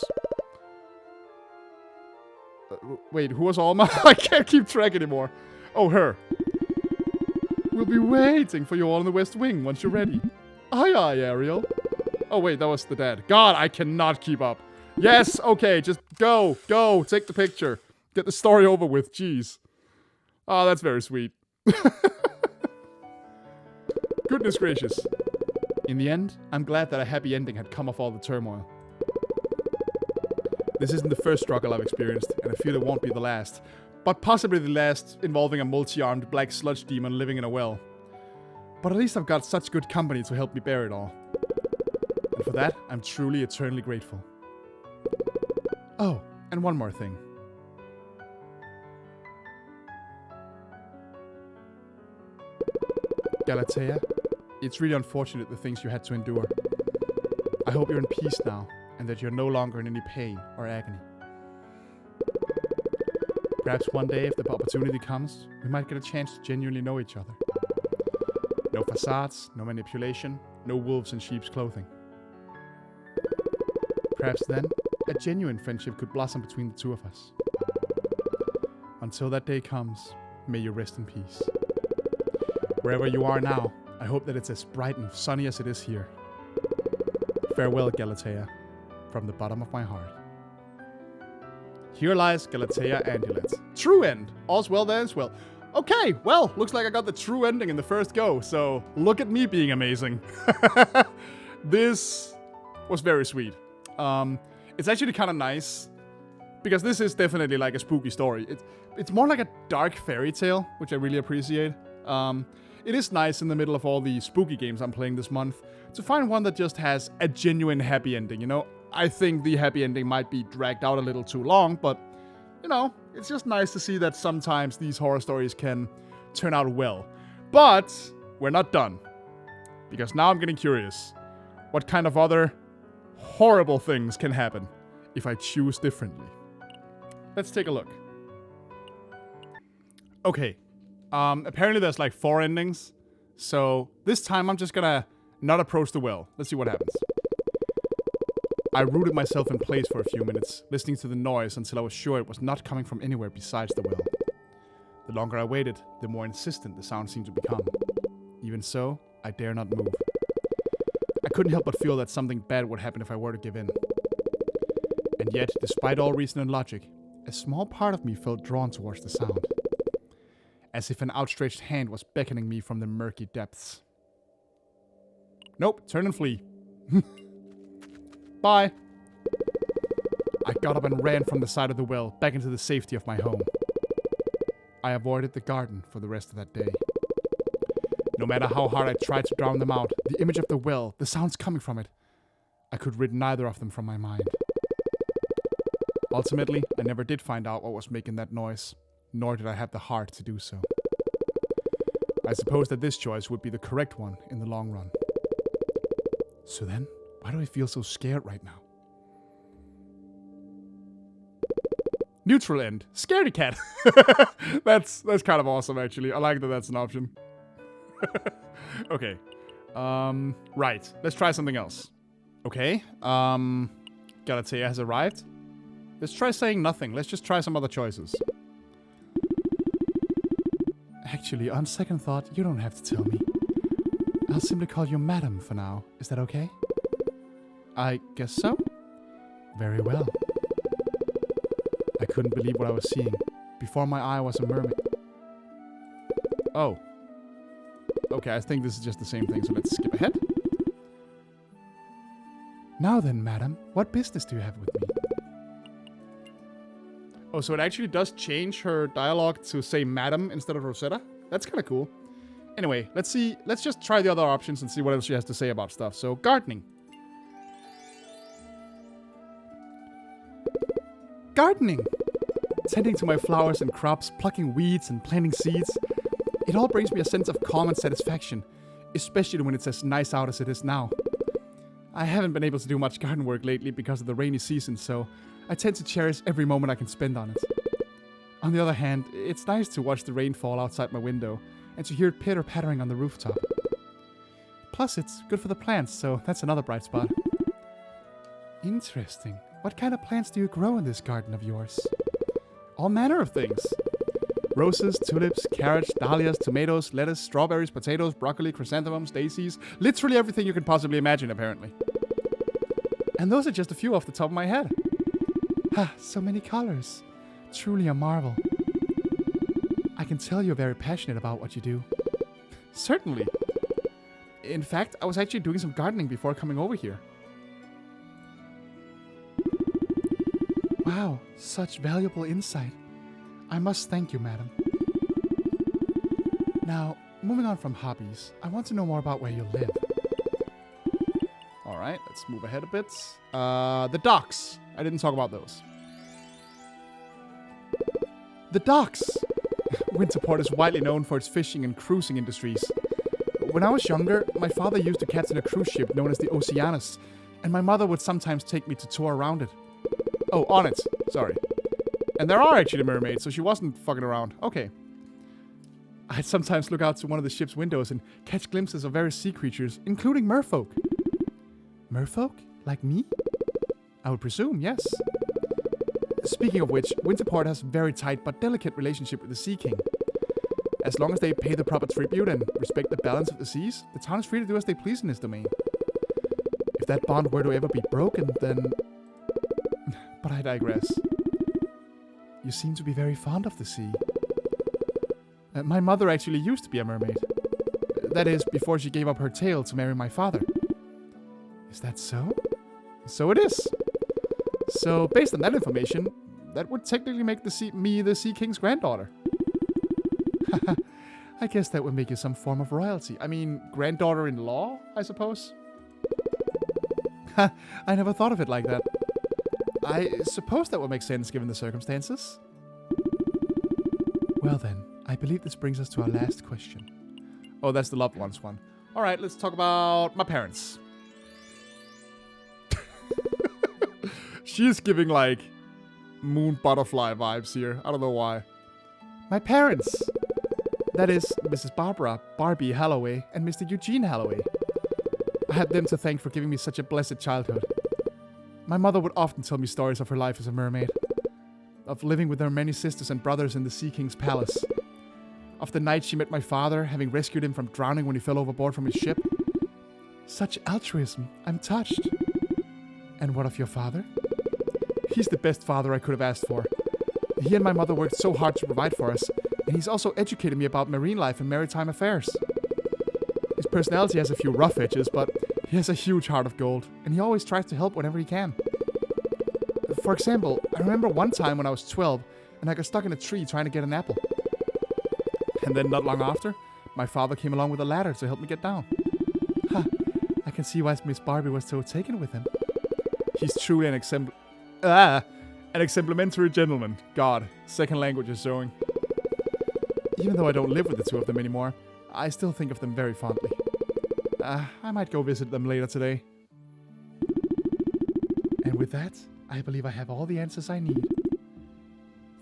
Wait, who was Alma? I can't keep track anymore. Oh, her. We'll be waiting for you all in the West Wing once you're ready. Aye, aye, Ariel. Oh, wait, that was the dad. God, I cannot keep up. Yes, okay, just go, take the picture. Get the story over with, jeez. Oh, that's very sweet. Goodness gracious. In the end, I'm glad that a happy ending had come off all the turmoil. This isn't the first struggle I've experienced, and I feel it won't be the last. But possibly the last involving a multi-armed black sludge demon living in a well. But at least I've got such good company to help me bear it all. And for that, I'm truly eternally grateful. Oh, and one more thing. Galatea, it's really unfortunate the things you had to endure. I hope you're in peace now, and that you're no longer in any pain or agony. Perhaps one day, if the opportunity comes, we might get a chance to genuinely know each other. No facades, no manipulation, no wolves in sheep's clothing. Perhaps then, a genuine friendship could blossom between the two of us. Until that day comes, may you rest in peace. Wherever you are now, I hope that it's as bright and sunny as it is here. Farewell, Galatea, from the bottom of my heart. Here lies Galatea Andulet. True end. All's well that ends well. Okay, well, looks like I got the true ending in the first go, so look at me being amazing. This was very sweet. It's actually kind of nice, because this is definitely like a spooky story. It's more like a dark fairy tale, which I really appreciate. It is nice in the middle of all the spooky games I'm playing this month to find one that just has a genuine happy ending, you know? I think the happy ending might be dragged out a little too long, but, you know, it's just nice to see that sometimes these horror stories can turn out well. But we're not done, because now I'm getting curious. What kind of other horrible things can happen if I choose differently? Let's take a look. Okay. Apparently there's like 4 endings. So this time I'm just gonna not approach the well. Let's see what happens. I rooted myself in place for a few minutes, listening to the noise until I was sure it was not coming from anywhere besides the well. The longer I waited, the more insistent the sound seemed to become. Even so, I dare not move. I couldn't help but feel that something bad would happen if I were to give in. And yet, despite all reason and logic, a small part of me felt drawn towards the sound. As if an outstretched hand was beckoning me from the murky depths. Nope, turn and flee. Bye. I got up and ran from the side of the well, back into the safety of my home. I avoided the garden for the rest of that day. No matter how hard I tried to drown them out, the image of the well, the sounds coming from it, I could rid neither of them from my mind. Ultimately, I never did find out what was making that noise, nor did I have the heart to do so. I suppose that this choice would be the correct one in the long run. So then, why do I feel so scared right now? Neutral end. Scaredy cat. That's kind of awesome, actually. I like that that's an option. Okay. Right. Let's try something else. Okay. Galatea has arrived. Let's try saying nothing. Let's just try some other choices. Actually, on second thought, you don't have to tell me. I'll simply call you Madam for now. Is that okay? I guess so. Very well. I couldn't believe what I was seeing. Before my eye was a mermaid. Oh. Okay, I think this is just the same thing, so let's skip ahead. Now then, madam, what business do you have with me? Oh, so it actually does change her dialogue to say madam instead of Rosetta? That's kind of cool. Anyway, let's see. Let's just try the other options and see what else she has to say about stuff. So, gardening. Gardening! Tending to my flowers and crops, plucking weeds and planting seeds. It all brings me a sense of calm and satisfaction, especially when it's as nice out as it is now. I haven't been able to do much garden work lately because of the rainy season, so I tend to cherish every moment I can spend on it. On the other hand, it's nice to watch the rain fall outside my window and to hear it pitter-pattering on the rooftop. Plus, it's good for the plants, so that's another bright spot. Interesting. What kind of plants do you grow in this garden of yours? All manner of things. Roses, tulips, carrots, dahlias, tomatoes, lettuce, strawberries, potatoes, broccoli, chrysanthemums, daisies. Literally everything you can possibly imagine, apparently. And those are just a few off the top of my head. Ah, so many colors. Truly a marvel. I can tell you're very passionate about what you do. Certainly. In fact, I was actually doing some gardening before coming over here. Wow, such valuable insight. I must thank you, madam. Now, moving on from hobbies, I want to know more about where you live. Alright, let's move ahead a bit. The docks. I didn't talk about those. The docks! Winterport is widely known for its fishing and cruising industries. When I was younger, my father used to captain a cruise ship known as the Oceanus, and my mother would sometimes take me to tour around it. Oh, on it. Sorry. And there are actually mermaids, so she wasn't fucking around. Okay. I'd sometimes look out to one of the ship's windows and catch glimpses of various sea creatures, including merfolk. Merfolk? Like me? I would presume, yes. Speaking of which, Winterport has a very tight but delicate relationship with the Sea King. As long as they pay the proper tribute and respect the balance of the seas, the town is free to do as they please in his domain. If that bond were to ever be broken, then... But I digress. You seem to be very fond of the sea. My mother actually used to be a mermaid. That is, before she gave up her tail to marry my father. Is that so? So it is. So, based on that information, that would technically make me the Sea King's granddaughter. I guess that would make you some form of royalty. I mean, granddaughter-in-law, I suppose? I never thought of it like that. I suppose that would make sense given the circumstances. Well then, I believe this brings us to our last question. Oh, that's the loved ones one. Alright, let's talk about my parents. She is giving, like, moon butterfly vibes here. I don't know why. My parents. That is, Mrs. Barbara, Barbie Halloway, and Mr. Eugene Halloway. I had them to thank for giving me such a blessed childhood. My mother would often tell me stories of her life as a mermaid. Of living with her many sisters and brothers in the Sea King's palace. Of the night she met my father, having rescued him from drowning when he fell overboard from his ship. Such altruism. I'm touched. And what of your father? He's the best father I could have asked for. He and my mother worked so hard to provide for us, and he's also educated me about marine life and maritime affairs. His personality has a few rough edges, but he has a huge heart of gold, and he always tries to help whenever he can. For example, I remember one time when I was 12, and I got stuck in a tree trying to get an apple. And then not long after, my father came along with a ladder to help me get down. Ha, I can see why Miss Barbie was so taken with him. He's truly an exemplimentary gentleman. God, second language is showing. Even though I don't live with the two of them anymore, I still think of them very fondly. I might go visit them later today. And with that, I believe I have all the answers I need.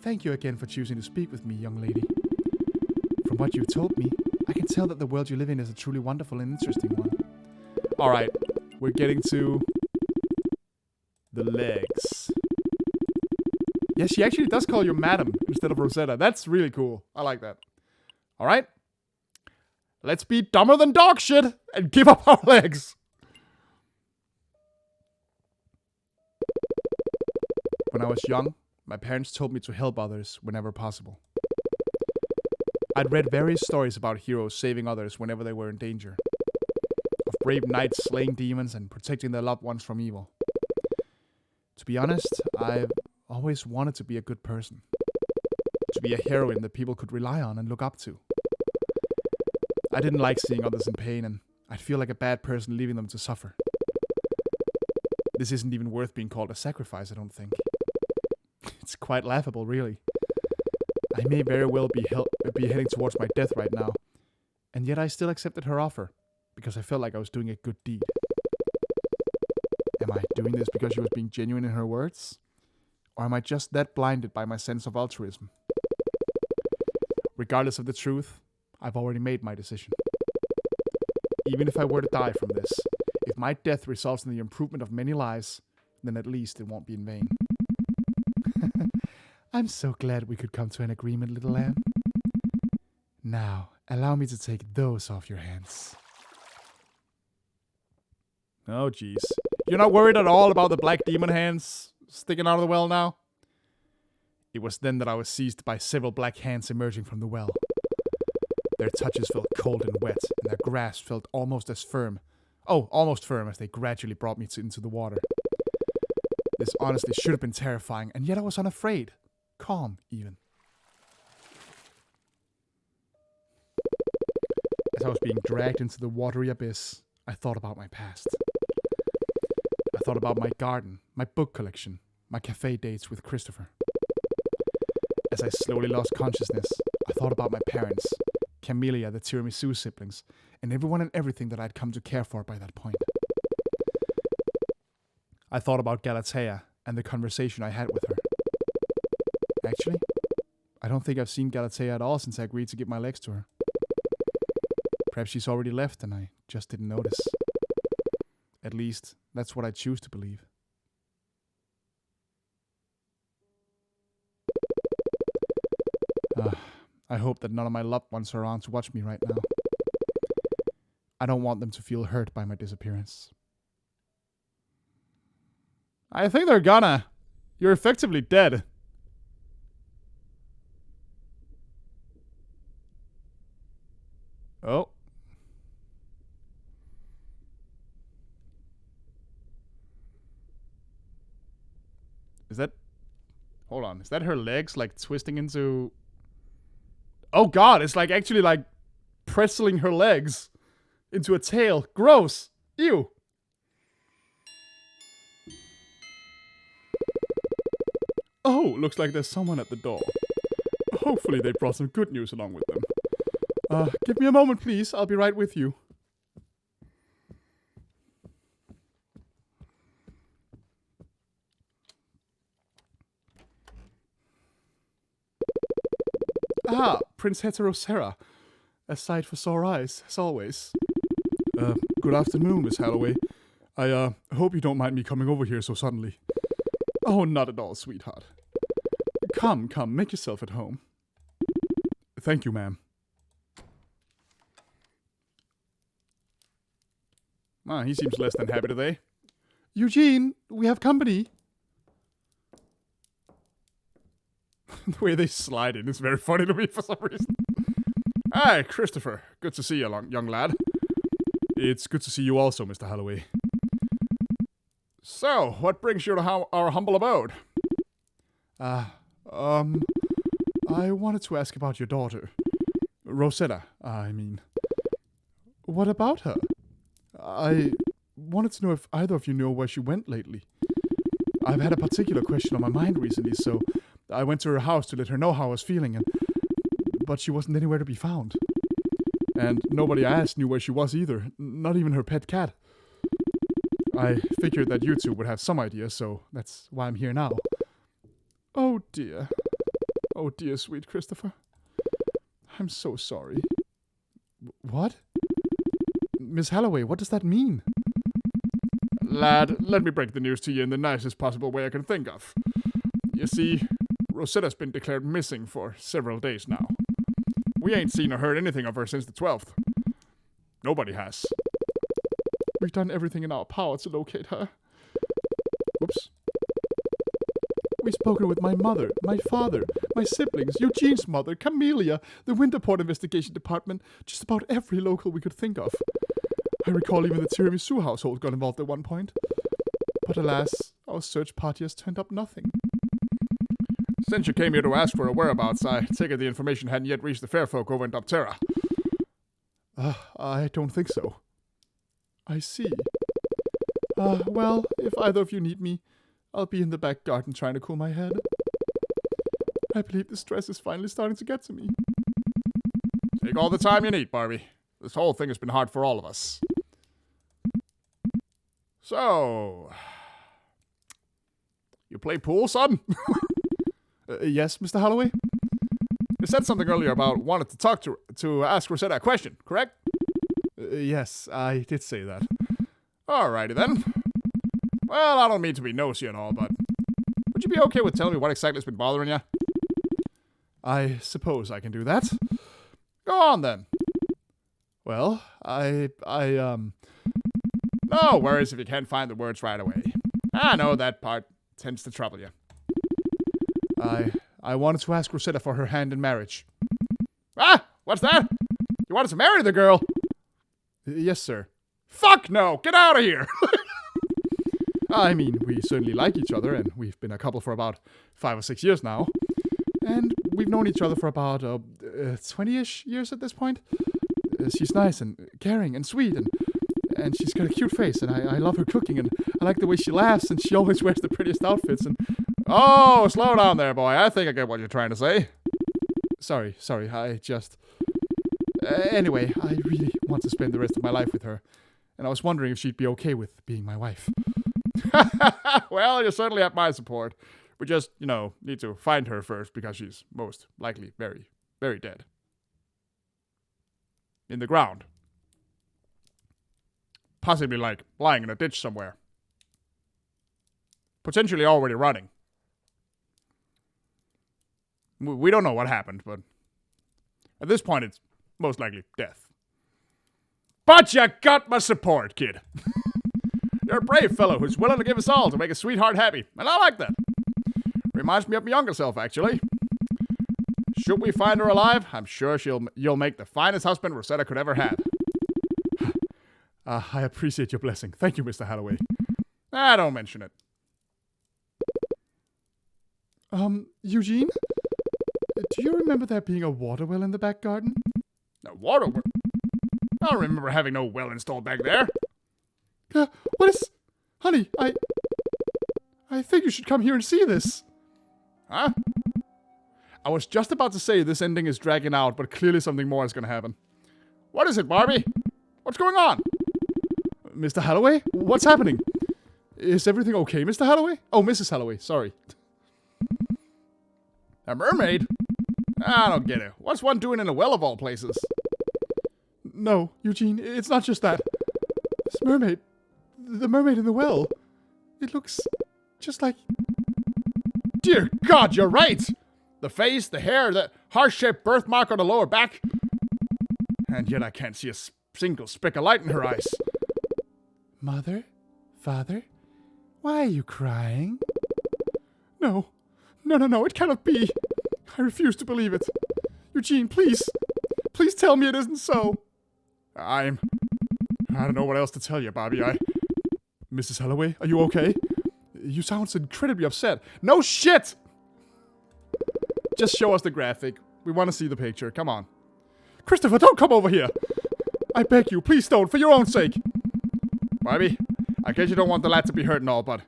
Thank you again for choosing to speak with me, young lady. From what you've told me, I can tell that the world you live in is a truly wonderful and interesting one. Alright, we're getting to the legs. Yeah, she actually does call you madam instead of Rosetta. That's really cool. I like that. Alright. Let's be dumber than dog shit and give up our legs. When I was young, my parents told me to help others whenever possible. I'd read various stories about heroes saving others whenever they were in danger. Of brave knights slaying demons and protecting their loved ones from evil. To be honest, I've always wanted to be a good person. To be a heroine that people could rely on and look up to. I didn't like seeing others in pain, and I'd feel like a bad person leaving them to suffer. This isn't even worth being called a sacrifice, I don't think. It's quite laughable, really. I may very well be heading towards my death right now, and yet I still accepted her offer, because I felt like I was doing a good deed. Am I doing this because she was being genuine in her words? Or am I just that blinded by my sense of altruism? Regardless of the truth, I've already made my decision. Even if I were to die from this, if my death results in the improvement of many lives, then at least it won't be in vain. I'm so glad we could come to an agreement, little lamb. Now, allow me to take those off your hands. Oh, jeez. You're not worried at all about the black demon hands sticking out of the well now? It was then that I was seized by several black hands emerging from the well. Their touches felt cold and wet, and their grasp felt almost firm as they gradually brought me into the water. This honestly should have been terrifying, and yet I was unafraid. Calm, even. As I was being dragged into the watery abyss, I thought about my past. I thought about my garden, my book collection, my cafe dates with Christopher. As I slowly lost consciousness, I thought about my parents, Camellia, the tiramisu siblings, and everyone and everything that I'd come to care for by that point. I thought about Galatea and the conversation I had with her. Actually, I don't think I've seen Galatea at all since I agreed to give my legs to her. Perhaps she's already left and I just didn't notice. At least, that's what I choose to believe. I hope that none of my loved ones are around to watch me right now. I don't want them to feel hurt by my disappearance. I think they're gonna. You're effectively dead. Oh. Is that... Hold on. Is that her legs, like, twisting into... Oh god, it's like actually like pretzeling her legs into a tail. Gross. Ew. Oh, looks like there's someone at the door. Hopefully they brought some good news along with them. Give me a moment, please. I'll be right with you. Ah, Prince Heterocera. A sight for sore eyes, as always. Good afternoon, Miss Holloway. I hope you don't mind me coming over here so suddenly. Oh, not at all, sweetheart. Come, make yourself at home. Thank you, ma'am. He seems less than happy today. Eugene, we have company. The way they slide in is very funny to me for some reason. Hi, Christopher. Good to see you, young lad. It's good to see you also, Mr. Holloway. So, what brings you to our humble abode? I wanted to ask about your daughter. Rosetta, I mean. What about her? I wanted to know if either of you know where she went lately. I've had a particular question on my mind recently, so I went to her house to let her know how I was feeling, but she wasn't anywhere to be found. And nobody I asked knew where she was either, not even her pet cat. I figured that you two would have some idea, so that's why I'm here now. Oh dear, sweet Christopher. I'm so sorry. What? Miss Holloway, what does that mean? Lad, let me break the news to you in the nicest possible way I can think of. You see, Rosetta's been declared missing for several days now. We ain't seen or heard anything of her since the 12th. Nobody has. We've done everything in our power to locate her. Oops. We've spoken with my mother, my father, my siblings, Eugene's mother, Camellia, the Winterport Investigation Department, just about every local we could think of. I recall even the Tiramisu household got involved at one point. But alas, our search party has turned up nothing. Since you came here to ask for her whereabouts, I take it the information hadn't yet reached the fair folk over in Doptera. I don't think so. I see. Well, if either of you need me, I'll be in the back garden trying to cool my head. I believe the stress is finally starting to get to me. Take all the time you need, Barbie. This whole thing has been hard for all of us. So, you play pool, son? Yes, Mr. Holloway? You said something earlier about wanting to talk to ask Rosetta a question, correct? Yes, I did say that. Alrighty then. Well, I don't mean to be nosy and all, but would you be okay with telling me what exactly has been bothering you? I suppose I can do that. Go on then. Well, No worries if you can't find the words right away. I know that part tends to trouble you. I wanted to ask Rosetta for her hand in marriage. Ah! What's that? You wanted to marry the girl? Yes, sir. Fuck no! Get out of here! I mean, we certainly like each other, and we've been a couple for about 5 or 6 years now. And we've known each other for about 20-ish years at this point. She's nice and caring and sweet, and she's got a cute face, and I love her cooking, and I like the way she laughs, and she always wears the prettiest outfits, and... Oh, slow down there, boy. I think I get what you're trying to say. Sorry, I just... Anyway, I really want to spend the rest of my life with her, and I was wondering if she'd be okay with being my wife. Well, you certainly have my support. We just, need to find her first, because she's most likely very, very dead. In the ground. Possibly, lying in a ditch somewhere. Potentially already running. We don't know what happened, but at this point, it's most likely death. But you got my support, kid. You're a brave fellow who's willing to give us all to make a sweetheart happy, and I like that. Reminds me of my younger self, actually. Should we find her alive, I'm sure you'll make the finest husband Rosetta could ever have. I appreciate your blessing. Thank you, Mr. Holloway. Don't mention it. Eugene? Do you remember there being a water well in the back garden? A water well? I don't remember having no well installed back there. What is... Honey, I think you should come here and see this. Huh? I was just about to say this ending is dragging out, but clearly something more is going to happen. What is it, Barbie? What's going on? Mr. Holloway? What's happening? Is everything okay, Mr. Holloway? Oh, Mrs. Holloway, sorry. A mermaid? I don't get it. What's one doing in a well of all places? No, Eugene, it's not just that. This mermaid... The mermaid in the well. It looks just like... Dear God, you're right! The face, the hair, the heart-shaped birthmark on the lower back. And yet I can't see a single speck of light in her eyes. Mother? Father? Why are you crying? No, it cannot be. I refuse to believe it. Eugene, please tell me it isn't so. I don't know what else to tell you, Bobby. Mrs. Holloway, are you okay? You sound so incredibly upset. No shit! Just show us the graphic. We want to see the picture. Come on. Christopher, don't come over here. I beg you, please don't, for your own sake. Bobby, I guess you don't want the lad to be hurt and all, but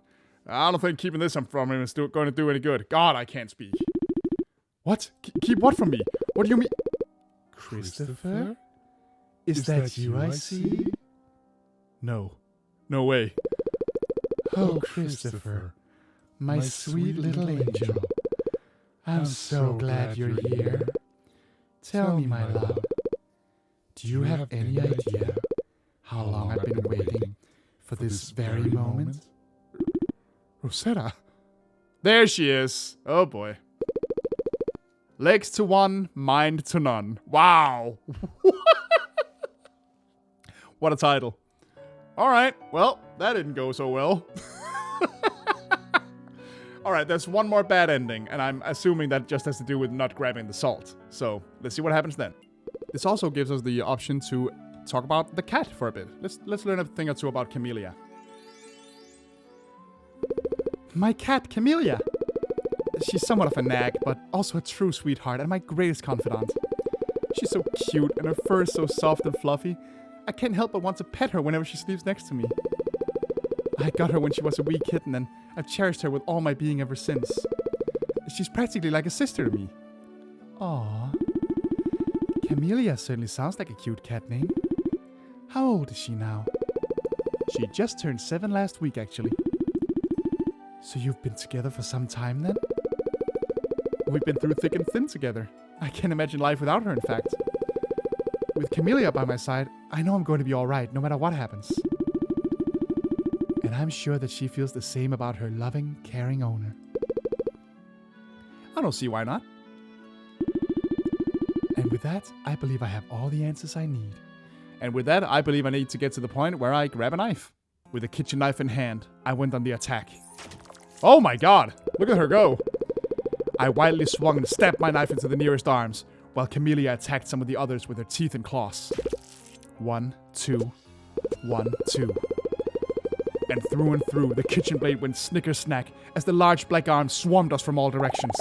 I don't think keeping this from him is going to do any good. God, I can't speak. What? Keep what from me? What do you mean? Christopher? Is that you I see? No. No way. Oh, Christopher, my sweet little angel. I'm so glad you're here. Tell me, my love, do you have any idea how long I've been waiting for this very moment? Rosetta. There she is. Oh boy. Legs to one, mind to none. Wow. What a title. Alright, well, that didn't go so well. Alright, there's one more bad ending, and I'm assuming that just has to do with not grabbing the salt. So, let's see what happens then. This also gives us the option to talk about the cat for a bit. Let's learn a thing or two about Camellia. My cat, Camellia. She's somewhat of a nag, but also a true sweetheart and my greatest confidant. She's so cute, and her fur is so soft and fluffy. I can't help but want to pet her whenever she sleeps next to me. I got her when she was a wee kitten, and I've cherished her with all my being ever since. She's practically like a sister to me. Aww. Camellia certainly sounds like a cute cat name. How old is she now? She just turned 7 last week, actually. So you've been together for some time then? We've been through thick and thin together. I can't imagine life without her, in fact. With Camellia by my side, I know I'm going to be alright no matter what happens. And I'm sure that she feels the same about her loving, caring owner. I don't see why not. And with that, I believe I have all the answers I need. And with that, I believe I need to get to the point where I grab a knife. With a kitchen knife in hand, I went on the attack. Oh my god! Look at her go! I wildly swung and stabbed my knife into the nearest arms, while Camellia attacked some of the others with her teeth and claws. 1, 2, 1, 2. And through, the kitchen blade went snicker-snack as the large black arms swarmed us from all directions.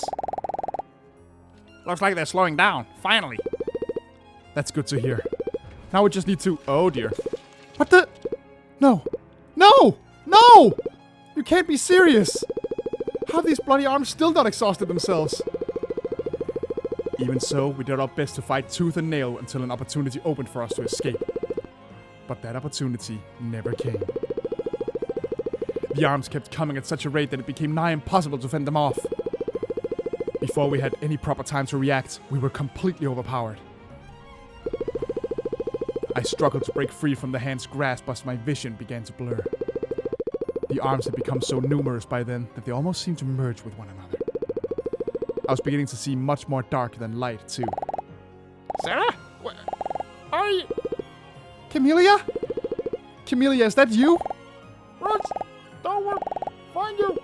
Looks like they're slowing down, finally. That's good to hear. Now we just need to... Oh dear. What the... No! No! No! You can't be serious! How have these bloody arms still not exhausted themselves? Even so, we did our best to fight tooth and nail until an opportunity opened for us to escape. But that opportunity never came. The arms kept coming at such a rate that it became nigh impossible to fend them off. Before we had any proper time to react, we were completely overpowered. I struggled to break free from the hand's grasp as my vision began to blur. The arms had become so numerous by then that they almost seemed to merge with one another. I was beginning to see much more dark than light, too. Sarah? Where are you? Camellia? Camellia, is that you? Rose, don't worry. Find you.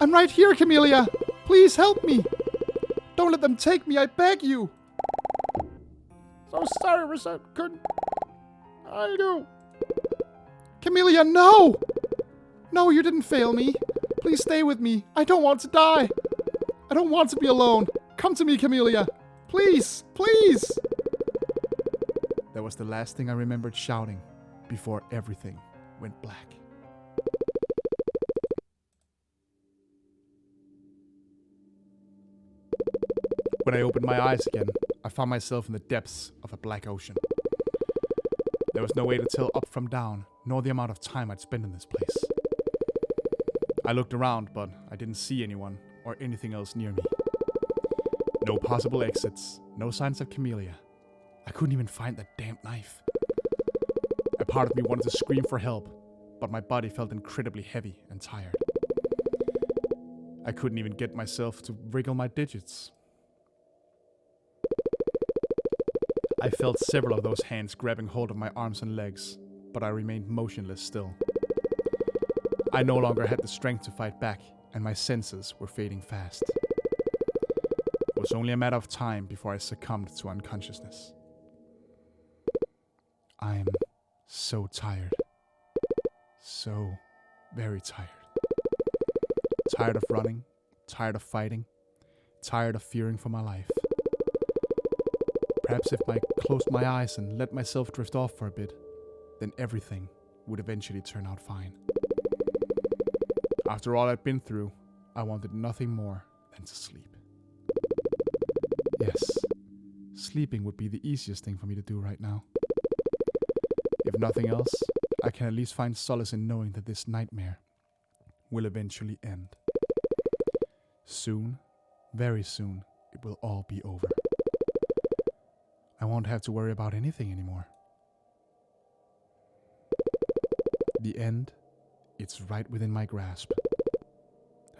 I'm right here, Camellia. Please help me. Don't let them take me, I beg you. So sorry, Rosetta. Couldn't. I do. Camellia, no! No, you didn't fail me. Please stay with me. I don't want to die. I don't want to be alone. Come to me, Camellia. Please, please. That was the last thing I remembered shouting before everything went black. When I opened my eyes again, I found myself in the depths of a black ocean. There was no way to tell up from down, nor the amount of time I'd spent in this place. I looked around, but I didn't see anyone or anything else near me. No possible exits, no signs of Camellia. I couldn't even find that damn knife. A part of me wanted to scream for help, but my body felt incredibly heavy and tired. I couldn't even get myself to wriggle my digits. I felt several of those hands grabbing hold of my arms and legs, but I remained motionless still. I no longer had the strength to fight back, and my senses were fading fast. It was only a matter of time before I succumbed to unconsciousness. I'm so tired. So very tired. Tired of running, tired of fighting, tired of fearing for my life. Perhaps if I closed my eyes and let myself drift off for a bit, then everything would eventually turn out fine. After all I'd been through, I wanted nothing more than to sleep. Yes, sleeping would be the easiest thing for me to do right now. If nothing else, I can at least find solace in knowing that this nightmare will eventually end. Soon, very soon, it will all be over. I won't have to worry about anything anymore. The end, it's right within my grasp.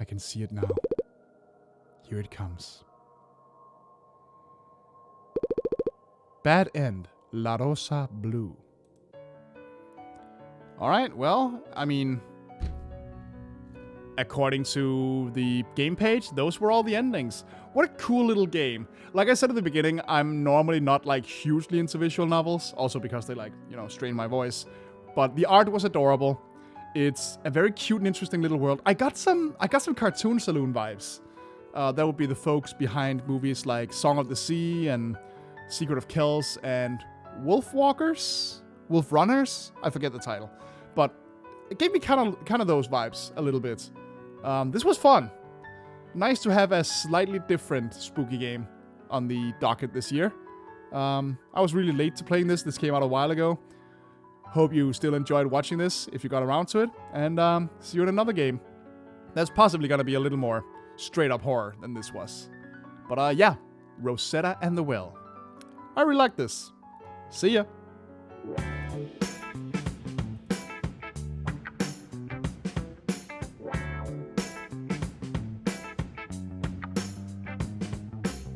I can see it now. Here it comes. Bad end, La Rosa Blue. Alright, well, I mean, according to the game page, those were all the endings. What a cool little game. Like I said at the beginning, I'm normally not like hugely into visual novels, also because they like, you know, strain my voice. But the art was adorable. It's a very cute and interesting little world. I got some Cartoon Saloon vibes. That would be the folks behind movies like Song of the Sea and Secret of Kells and Wolf Runners? I forget the title. But it gave me kind of those vibes a little bit. This was fun. Nice to have a slightly different spooky game on the docket this year. I was really late to playing this. This came out a while ago. Hope you still enjoyed watching this if you got around to it. And see you in another game. That's possibly going to be a little more straight up horror than this was. But yeah, Rosetta and the Well. I really like this. See ya.